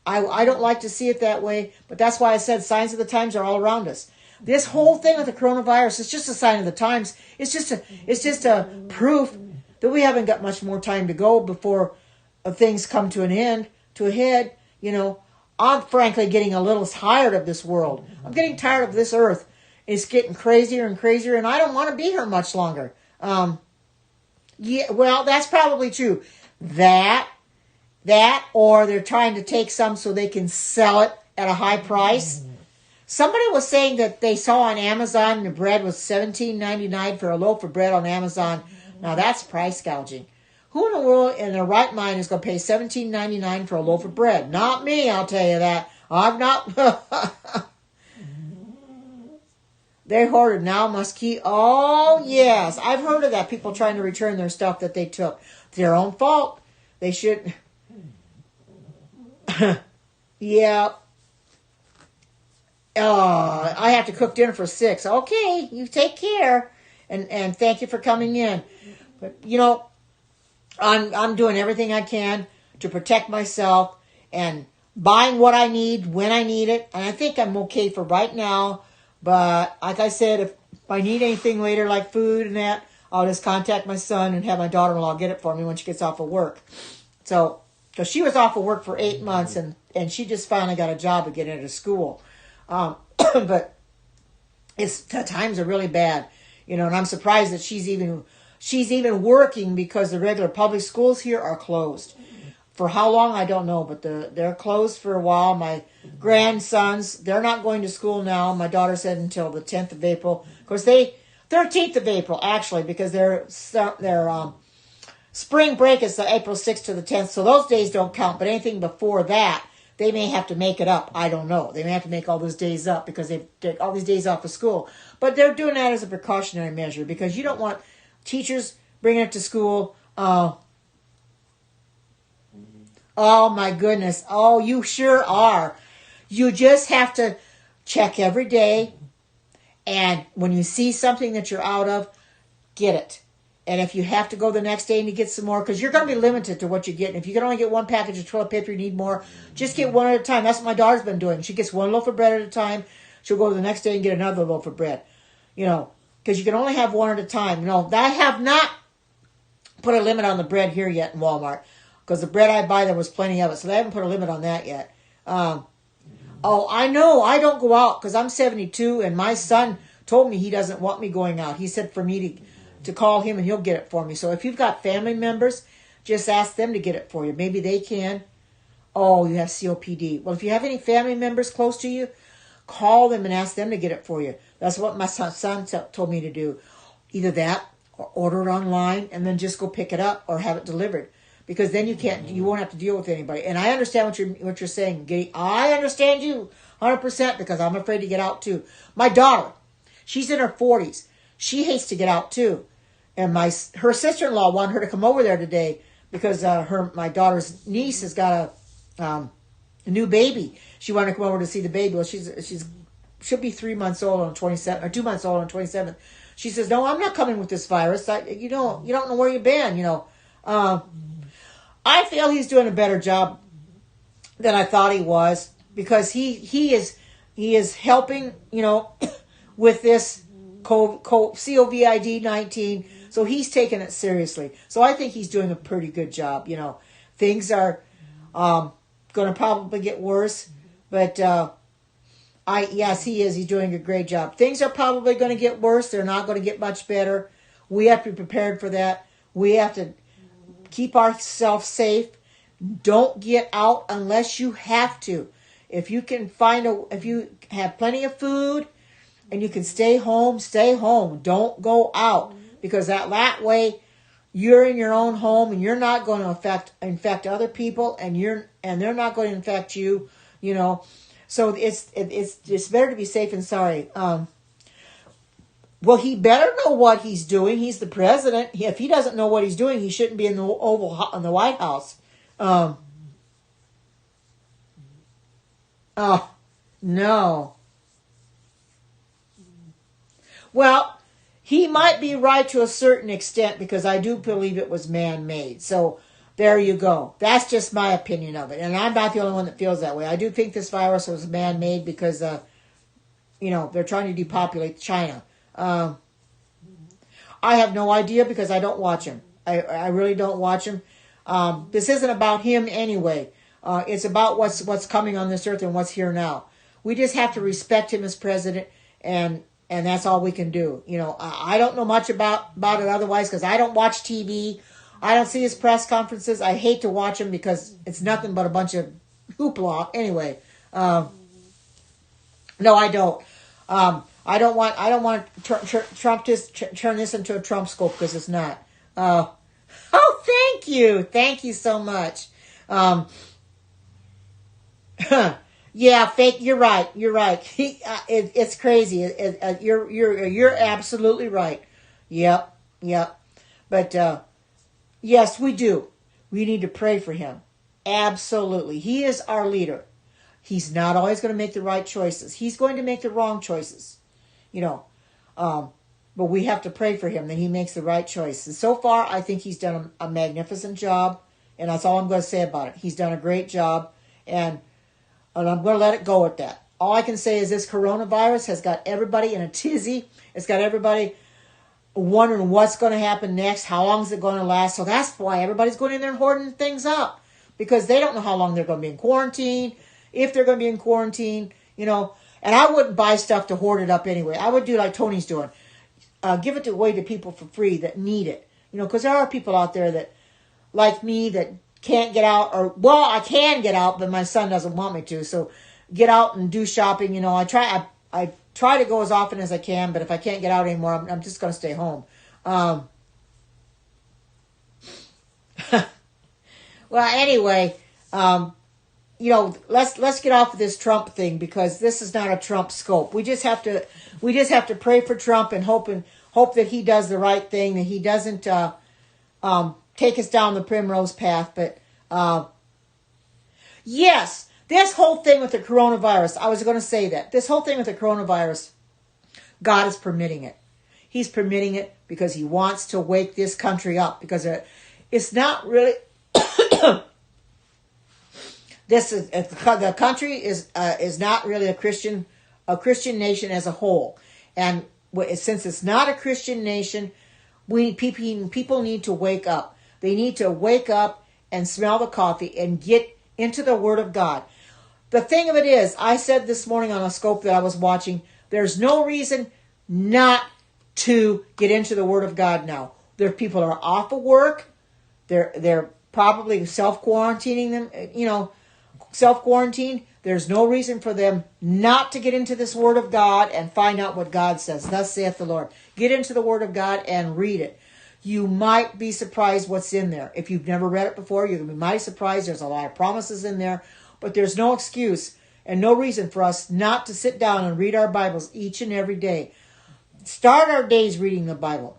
I don't like to see it that way, but that's why I said signs of the times are all around us. This whole thing with the coronavirus is just a sign of the times. It's just a proof that we haven't got much more time to go before things come to a head. You know, I'm frankly getting a little tired of this world. I'm getting tired of this earth. It's getting crazier and crazier, and I don't want to be here much longer. Yeah, well, that's probably true. That That, or they're trying to take some so they can sell it at a high price. Somebody was saying that they saw on Amazon the bread was $17.99 for a loaf of bread on Amazon. Now that's price gouging. Who in the world in their right mind is going to pay $17.99 for a loaf of bread? Not me, I'll tell you that. I'm not. They hoarded now must keep. Oh, yes. I've heard of that. People trying to return their stuff that they took. It's their own fault. They should. Yeah. I have to cook dinner for 6. Okay, you take care. And thank you for coming in. But, I'm doing everything I can to protect myself and buying what I need when I need it. And I think I'm okay for right now. But like I said, if I need anything later, like food and that, I'll just contact my son and have my daughter-in-law get it for me when she gets off of work. So, because she was off of work for 8 months and she just finally got a job to get into school. But the times are really bad, and I'm surprised that she's even working because the regular public schools here are closed. For how long, I don't know, but they're closed for a while. My grandsons, they're not going to school now. My daughter said until the 10th of April. Of course, 13th of April, actually, because their spring break is the April 6th to the 10th, so those days don't count. But anything before that, they may have to make it up. I don't know. They may have to make all those days up because they take all these days off of school. But they're doing that as a precautionary measure because you don't want teachers bringing it to school. Oh, my goodness. Oh, you sure are. You just have to check every day. And when you see something that you're out of, get it. And if you have to go the next day and you get some more, because you're going to be limited to what you get. And if you can only get one package of toilet paper, you need more, just get one at a time. That's what my daughter's been doing. She gets one loaf of bread at a time. She'll go the next day and get another loaf of bread. Because you can only have one at a time. I have not put a limit on the bread here yet in Walmart. Because the bread I buy, there was plenty of it. So they haven't put a limit on that yet. I know. I don't go out because I'm 72. And my son told me he doesn't want me going out. He said for me to call him and he'll get it for me. So if you've got family members, just ask them to get it for you. Maybe they can. Oh, you have COPD. Well, if you have any family members close to you, call them and ask them to get it for you. That's what my son told me to do. Either that or order it online and then just go pick it up or have it delivered. Because then you won't have to deal with anybody. And I understand what you're saying. I understand you 100% because I'm afraid to get out too. My daughter, she's in her 40s. She hates to get out too. And her sister-in-law wanted her to come over there today because my daughter's niece has got a new baby. She wanted to come over to see the baby. Well, she'll be 3 months old on 27th or 2 months old on 27th. She says, "No, I'm not coming with this virus. You don't know where you've been. I feel he's doing a better job than I thought he was because he is helping, with this COVID-19. So he's taking it seriously. So I think he's doing a pretty good job. Things are going to probably get worse, but yes, he is. He's doing a great job. Things are probably going to get worse. They're not going to get much better. We have to be prepared for that. We have to keep ourselves safe. Don't get out unless you have to. If you have plenty of food and you can stay home, stay home. Don't go out because that way you're in your own home and you're not going to infect other people and they're not going to infect you. So it's better to be safe than sorry. Well, he better know what he's doing. He's the president. If he doesn't know what he's doing, he shouldn't be in the White House. No. Well, he might be right to a certain extent because I do believe it was man-made. So there you go. That's just my opinion of it. And I'm not the only one that feels that way. I do think this virus was man-made because, they're trying to depopulate China. I have no idea because I don't watch him. I really don't watch him. This isn't about him anyway. It's about what's coming on this earth and what's here now. We just have to respect him as president, and that's all we can do. I don't know much about it otherwise because I don't watch TV. I don't see his press conferences. I hate to watch them because it's nothing but a bunch of hoopla. Anyway, no, I don't. I don't want Trump to turn this into a Trump scope because it's not. Oh, thank you so much. Yeah, fake. You're right. It's crazy. You're absolutely right. Yep. But yes, we do. We need to pray for him. Absolutely, he is our leader. He's not always going to make the right choices. He's going to make the wrong choices, but we have to pray for him that he makes the right choice. And so far, I think he's done a magnificent job, and that's all I'm going to say about it. He's done a great job, and I'm going to let it go at that. All I can say is this coronavirus has got everybody in a tizzy. It's got everybody wondering what's going to happen next. How long is it going to last? So that's why everybody's going in there and hoarding things up, because they don't know how long they're going to be in quarantine, if they're going to be in quarantine, And I wouldn't buy stuff to hoard it up anyway. I would do like Tony's doing. Give it away to people for free that need it. Because there are people out there that, like me, that can't get out, I can get out, but my son doesn't want me to. So get out and do shopping. I try to go as often as I can, but if I can't get out anymore, I'm just going to stay home. Well, anyway, let's get off of this Trump thing, because this is not a Trump scope. We just have to pray for Trump and hope that he does the right thing, that he doesn't take us down the primrose path. But yes, this whole thing with the coronavirus, I was going to say that this whole thing with the coronavirus, God is permitting it. He's permitting it because he wants to wake this country up, because it's not really. The country is not really a Christian nation as a whole, and since it's not a Christian nation, people need to wake up. They need to wake up and smell the coffee and get into the Word of God. The thing of it is, I said this morning on a scope that I was watching, there's no reason not to get into the Word of God now. People are off of work. They're probably self-quarantining them, self-quarantine. There's no reason for them not to get into this Word of God and find out what God says. Thus saith the Lord. Get into the Word of God and read it. You might be surprised what's in there. If you've never read it before, you're going to be mighty surprised. There's a lot of promises in there, but there's no excuse and no reason for us not to sit down and read our Bibles each and every day. Start our days reading the Bible.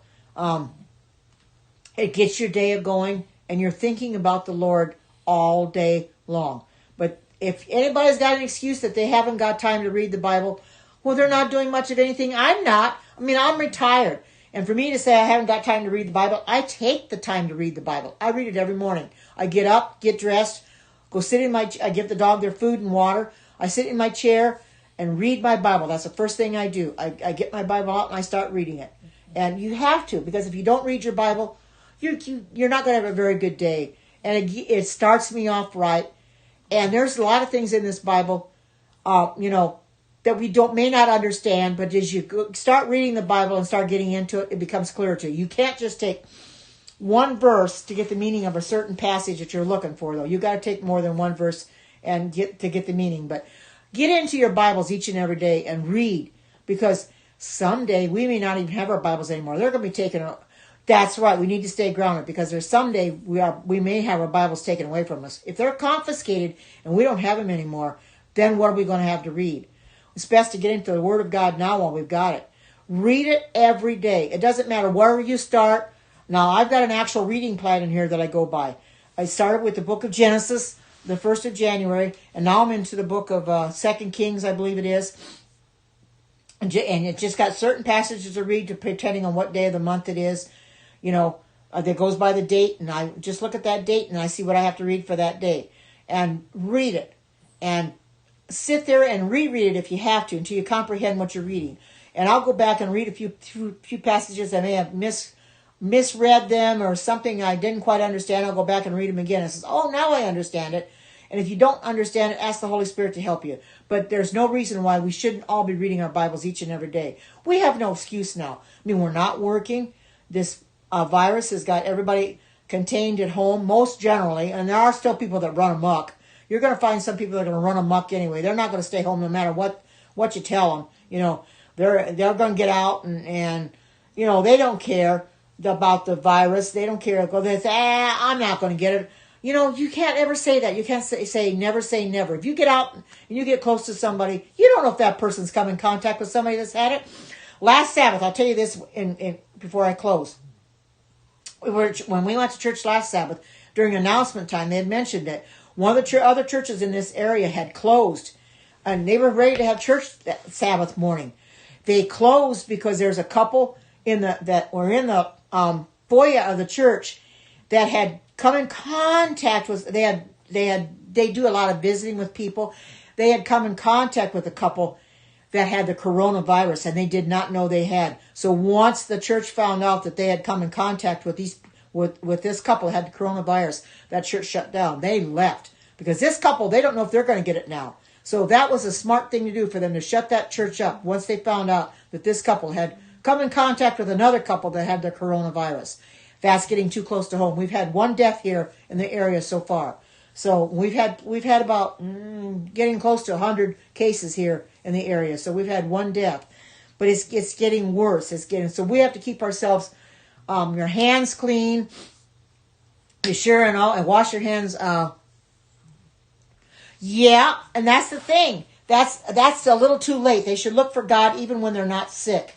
It gets your day going, and you're thinking about the Lord all day long. But if anybody's got an excuse that they haven't got time to read the Bible, well, they're not doing much of anything. I'm not. I'm retired. And for me to say I haven't got time to read the Bible, I take the time to read the Bible. I read it every morning. I get up, get dressed, go sit in I give the dog their food and water. I sit in my chair and read my Bible. That's the first thing I do. I get my Bible out and I start reading it. And you have to, because if you don't read your Bible, you're not going to have a very good day. And it starts me off right. And there's a lot of things in this Bible, that we may not understand, but as you start reading the Bible and start getting into it, it becomes clear to you. You can't just take one verse to get the meaning of a certain passage that you're looking for, though. You got to take more than one verse and get the meaning. But get into your Bibles each and every day and read, because someday we may not even have our Bibles anymore. They're going to be taken. That's right. We need to stay grounded, because there's someday we may have our Bibles taken away from us. If they're confiscated and we don't have them anymore, then what are we going to have to read? It's best to get into the Word of God now while we've got it. Read it every day. It doesn't matter where you start. Now, I've got an actual reading plan in here that I go by. I started with the book of Genesis, the 1st of January, and now I'm into the book of 2 Kings, I believe it is. And it just got certain passages to read depending on what day of the month it is. That goes by the date, and I just look at that date and I see what I have to read for that day. And read it. And sit there and reread it if you have to until you comprehend what you're reading. And I'll go back and read a few passages. I may have misread them or something I didn't quite understand. I'll go back and read them again. And says, oh, now I understand it. And if you don't understand it, ask the Holy Spirit to help you. But there's no reason why we shouldn't all be reading our Bibles each and every day. We have no excuse now. We're not working. This virus has got everybody contained at home, most generally, and there are still people that run amok. You're going to find some people that are going to run amok anyway. They're not going to stay home no matter what you tell them. You know, they're going to get out and you know, they don't care about the virus. They don't care. They say, I'm not going to get it. You know, you can't ever say that. You can't say never. If you get out and you get close to somebody, you don't know if that person's come in contact with somebody that's had it. Last Sabbath, I'll tell you this before I close. When we went to church last Sabbath, during announcement time, they had mentioned that one of the other churches in this area had closed, and they were ready to have church that Sabbath morning. They closed because there's a couple that were in the foyer of the church that had come in contact with. They do a lot of visiting with people. They had come in contact with a couple that had the coronavirus, and they did not know they had. So once the church found out that they had come in contact with this couple that had the coronavirus, that church shut down. They left because this couple, they don't know if they're going to get it now. So that was a smart thing to do for them to shut that church up once they found out that this couple had come in contact with another couple that had the coronavirus. That's getting too close to home. We've had one death here in the area so far. So we've had about getting close to 100 cases here in the area. So we've had one death, but it's getting worse. So we have to keep ourselves, your hands clean, be sure and wash your hands. Yeah, and that's the thing. That's a little too late. They should look for God even when they're not sick.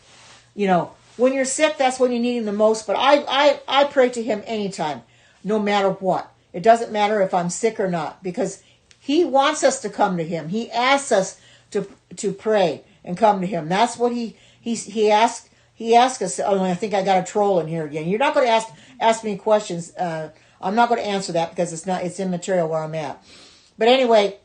You know, when you're sick, that's when you need Him the most. But I pray to Him anytime, no matter what. It doesn't matter if I'm sick or not, because He wants us to come to Him. He asks us to pray and come to Him. That's what He asked. He asked us. Oh, I think I got a troll in here again. You're not going to ask me questions. I'm not going to answer that because it's immaterial where I'm at. But anyway,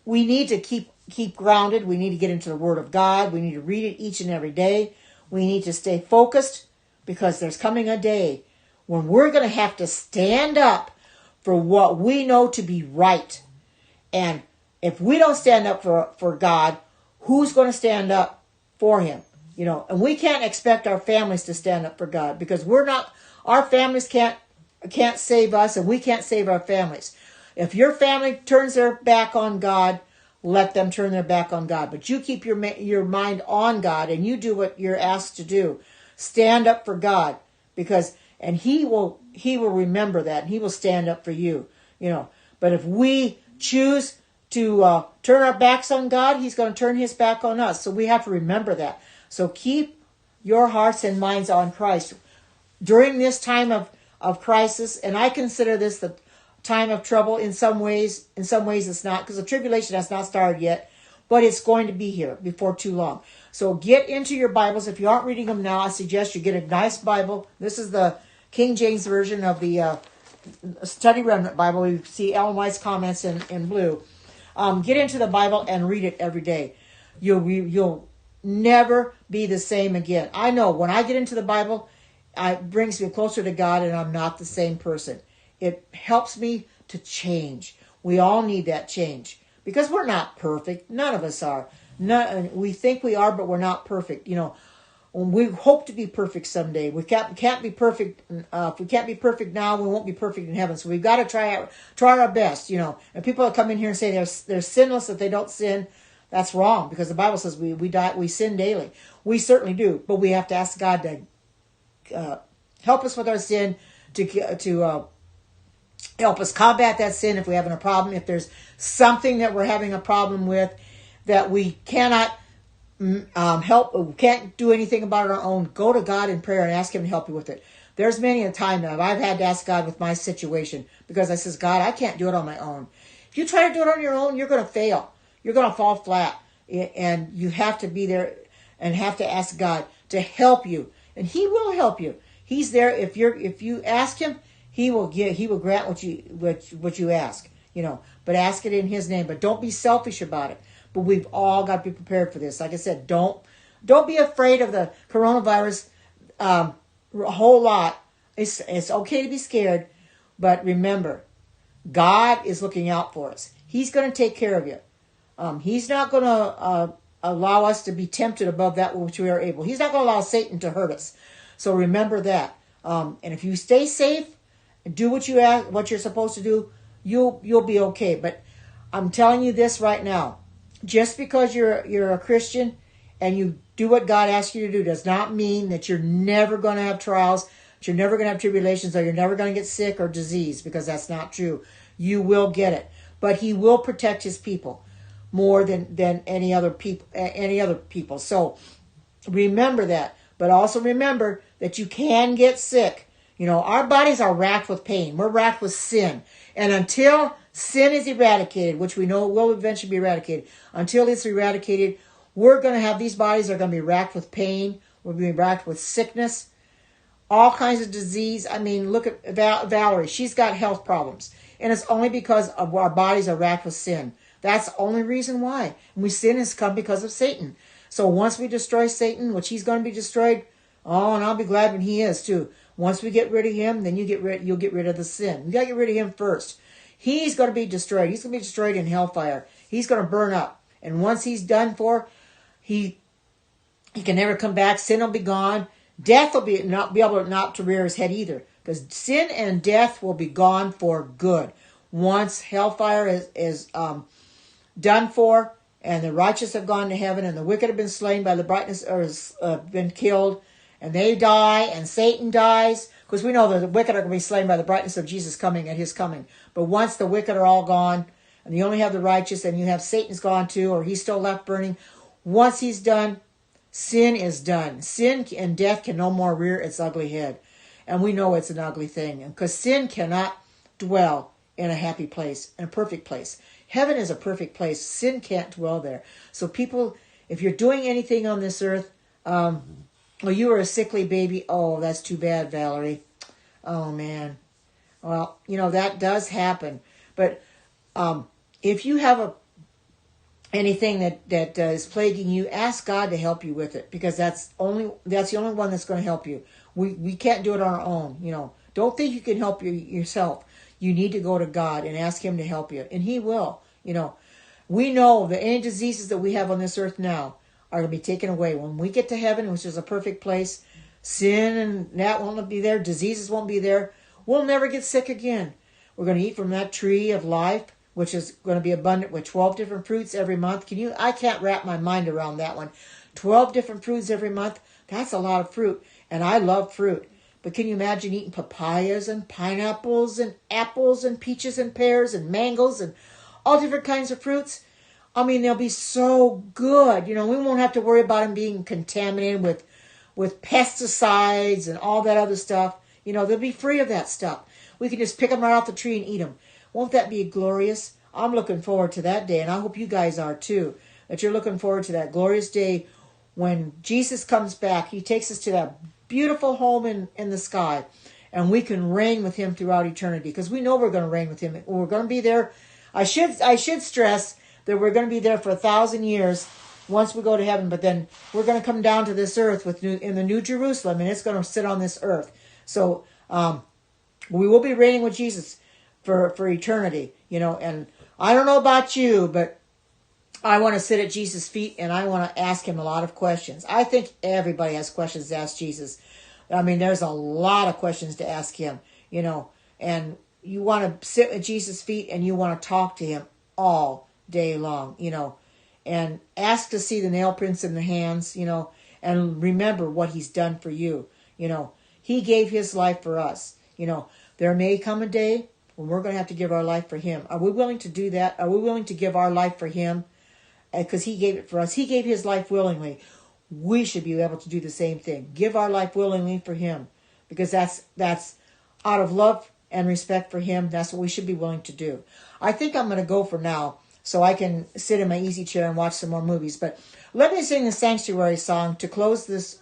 we need to keep grounded. We need to get into the Word of God. We need to read it each and every day. We need to stay focused, because there's coming a day when we're going to have to stand up for what we know to be right. And if we don't stand up for God, who's going to stand up for Him? You know, and we can't expect our families to stand up for God, because our families can't save us, and we can't save our families. If your family turns their back on God, let them turn their back on God. But you keep your mind on God, and you do what you're asked to do. Stand up for God, and He will remember that, and He will stand up for you. You know. But if we choose to turn our backs on God, He's going to turn His back on us. So we have to remember that. So keep your hearts and minds on Christ during this time of crisis. And I consider this the time of trouble in some ways. In some ways it's not, because the tribulation has not started yet, but it's going to be here before too long. So get into your Bibles. If you aren't reading them now, I suggest you get a nice Bible. This is the King James Version of the Study Remnant Bible. You see Ellen White's comments in blue. Get into the Bible and read it every day. You'll never be the same again. I know when I get into the Bible, it brings me closer to God, and I'm not the same person. It helps me to change. We all need that change, because we're not perfect. None of us are. We think we are, but we're not perfect. You know, we hope to be perfect someday. We can't be perfect. If we can't be perfect now, we won't be perfect in heaven. So we've got to try our best. You know, and people that come in here and say they're sinless if they don't sin, that's wrong, because the Bible says we sin daily. We certainly do, but we have to ask God to help us with our sin, to help us combat that sin if we're having a problem. If there's something that we're having a problem with that we cannot help, we can't do anything about it on our own, go to God in prayer and ask Him to help you with it. There's many a time that I've had to ask God with my situation, because I says, God, I can't do it on my own. If you try to do it on your own, you're going to fail. You're going to fall flat. And you have to be there and have to ask God to help you. And He will help you. He's there. If you ask Him, He will grant what you ask, you know, but ask it in His name. But don't be selfish about it. But we've all got to be prepared for this. Like I said, don't be afraid of the coronavirus a whole lot. It's okay to be scared, but remember, God is looking out for us. He's going to take care of you. He's not going to allow us to be tempted above that which we are able. He's not going to allow Satan to hurt us. So remember that. And if you stay safe do what you're supposed to do, you'll be okay. But I'm telling you this right now. Just because you're a Christian and you do what God asks you to do does not mean that you're never going to have trials, that you're never going to have tribulations, or you're never going to get sick or disease, because that's not true. You will get it. But he will protect his people more than any other people. So remember that. But also remember that you can get sick. Our bodies are racked with pain. We're racked with sin. And until sin is eradicated, which we know will eventually be eradicated, until it's eradicated, we're going to have, these bodies are going to be racked with pain. We're going to be racked with sickness, all kinds of disease. I mean, look at Valerie. She's got health problems. And it's only because of our bodies are racked with sin. That's the only reason why. And sin has come because of Satan. So once we destroy Satan, which he's going to be destroyed, and I'll be glad when he is too. Once we get rid of him, then you'll get rid of the sin. You got to get rid of him first. He's going to be destroyed. He's going to be destroyed in hellfire. He's going to burn up. And once he's done for, he can never come back. Sin will be gone. Death will not be able to rear his head either, because sin and death will be gone for good. Once hellfire is done for, and the righteous have gone to heaven, and the wicked have been slain by the brightness, or been killed, and they die, and Satan dies, because we know that the wicked are going to be slain by the brightness of Jesus coming at his coming. But once the wicked are all gone, and you only have the righteous, and you have Satan's gone too, or he's still left burning, once he's done, sin is done. Sin and death can no more rear its ugly head. And we know it's an ugly thing, because sin cannot dwell in a happy place, in a perfect place. Heaven is a perfect place. Sin can't dwell there. So people, if you're doing anything on this earth, you were a sickly baby. Oh, that's too bad, Valerie. Oh, man. Well, that does happen. But if you have anything that is plaguing you, ask God to help you with it, because that's the only one that's going to help you. We can't do it on our own. Don't think you can help yourself. You need to go to God and ask him to help you, and he will. We know that any diseases that we have on this earth now are going to be taken away. When we get to heaven, which is a perfect place, sin and that won't be there, diseases won't be there. We'll never get sick again. We're going to eat from that tree of life, which is going to be abundant with 12 different fruits every month. I can't wrap my mind around that one. 12 different fruits every month. That's a lot of fruit. And I love fruit. But can you imagine eating papayas and pineapples and apples and peaches and pears and mangoes and all different kinds of fruits? I mean, they'll be so good. We won't have to worry about them being contaminated with pesticides and all that other stuff. They'll be free of that stuff. We can just pick them right off the tree and eat them. Won't that be glorious? I'm looking forward to that day, and I hope you guys are too, that you're looking forward to that glorious day when Jesus comes back. He takes us to that beautiful home in the sky, and we can reign with him throughout eternity, because we know we're going to reign with him. We're going to be there. I should stress that we're going to be there for 1,000 years once we go to heaven, but then we're going to come down to this earth in the New Jerusalem, and it's going to sit on this earth. So we will be reigning with Jesus for eternity, and I don't know about you, but I want to sit at Jesus' feet, and I want to ask him a lot of questions. I think everybody has questions to ask Jesus. I mean, there's a lot of questions to ask him, and you want to sit at Jesus' feet, and you want to talk to him all day long, and ask to see the nail prints in the hands, and remember what he's done for you. He gave his life for us. There may come a day when we're going to have to give our life for him. Are we willing to do that? Are we willing to give our life for him? Because he gave it for us. He gave his life willingly. We should be able to do the same thing. Give our life willingly for him. Because that's out of love and respect for him. That's what we should be willing to do. I think I'm going to go for now, so I can sit in my easy chair and watch some more movies. But let me sing the Sanctuary song to close this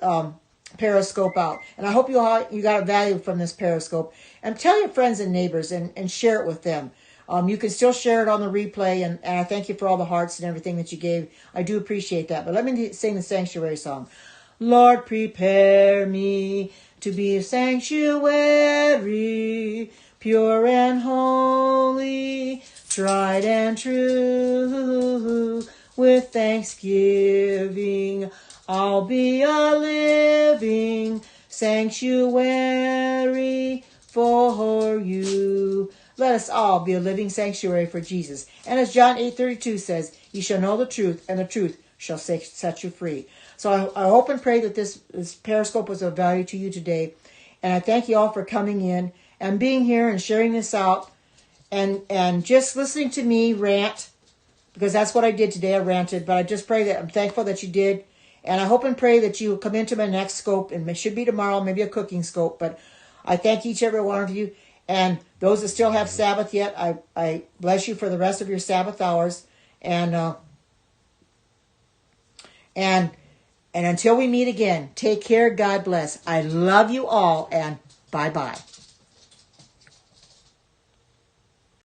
Periscope out. And I hope you got value from this Periscope. And tell your friends and neighbors and share it with them. You can still share it on the replay, and I thank you for all the hearts and everything that you gave. I do appreciate that. But let me sing the Sanctuary song. Lord, prepare me to be a sanctuary, pure and holy, tried and true. With thanksgiving, I'll be a living sanctuary for you. Let us all be a living sanctuary for Jesus. And as John 8:32 says, you shall know the truth, and the truth shall set you free. So I hope and pray that this Periscope was of value to you today. And I thank you all for coming in and being here and sharing this out and just listening to me rant, because that's what I did today. I ranted, but I just pray that I'm thankful that you did. And I hope and pray that you will come into my next scope, and it should be tomorrow, maybe a cooking scope. But I thank each every one of you. And those that still have Sabbath yet, I bless you for the rest of your Sabbath hours. And until we meet again, take care. God bless. I love you all, and bye-bye.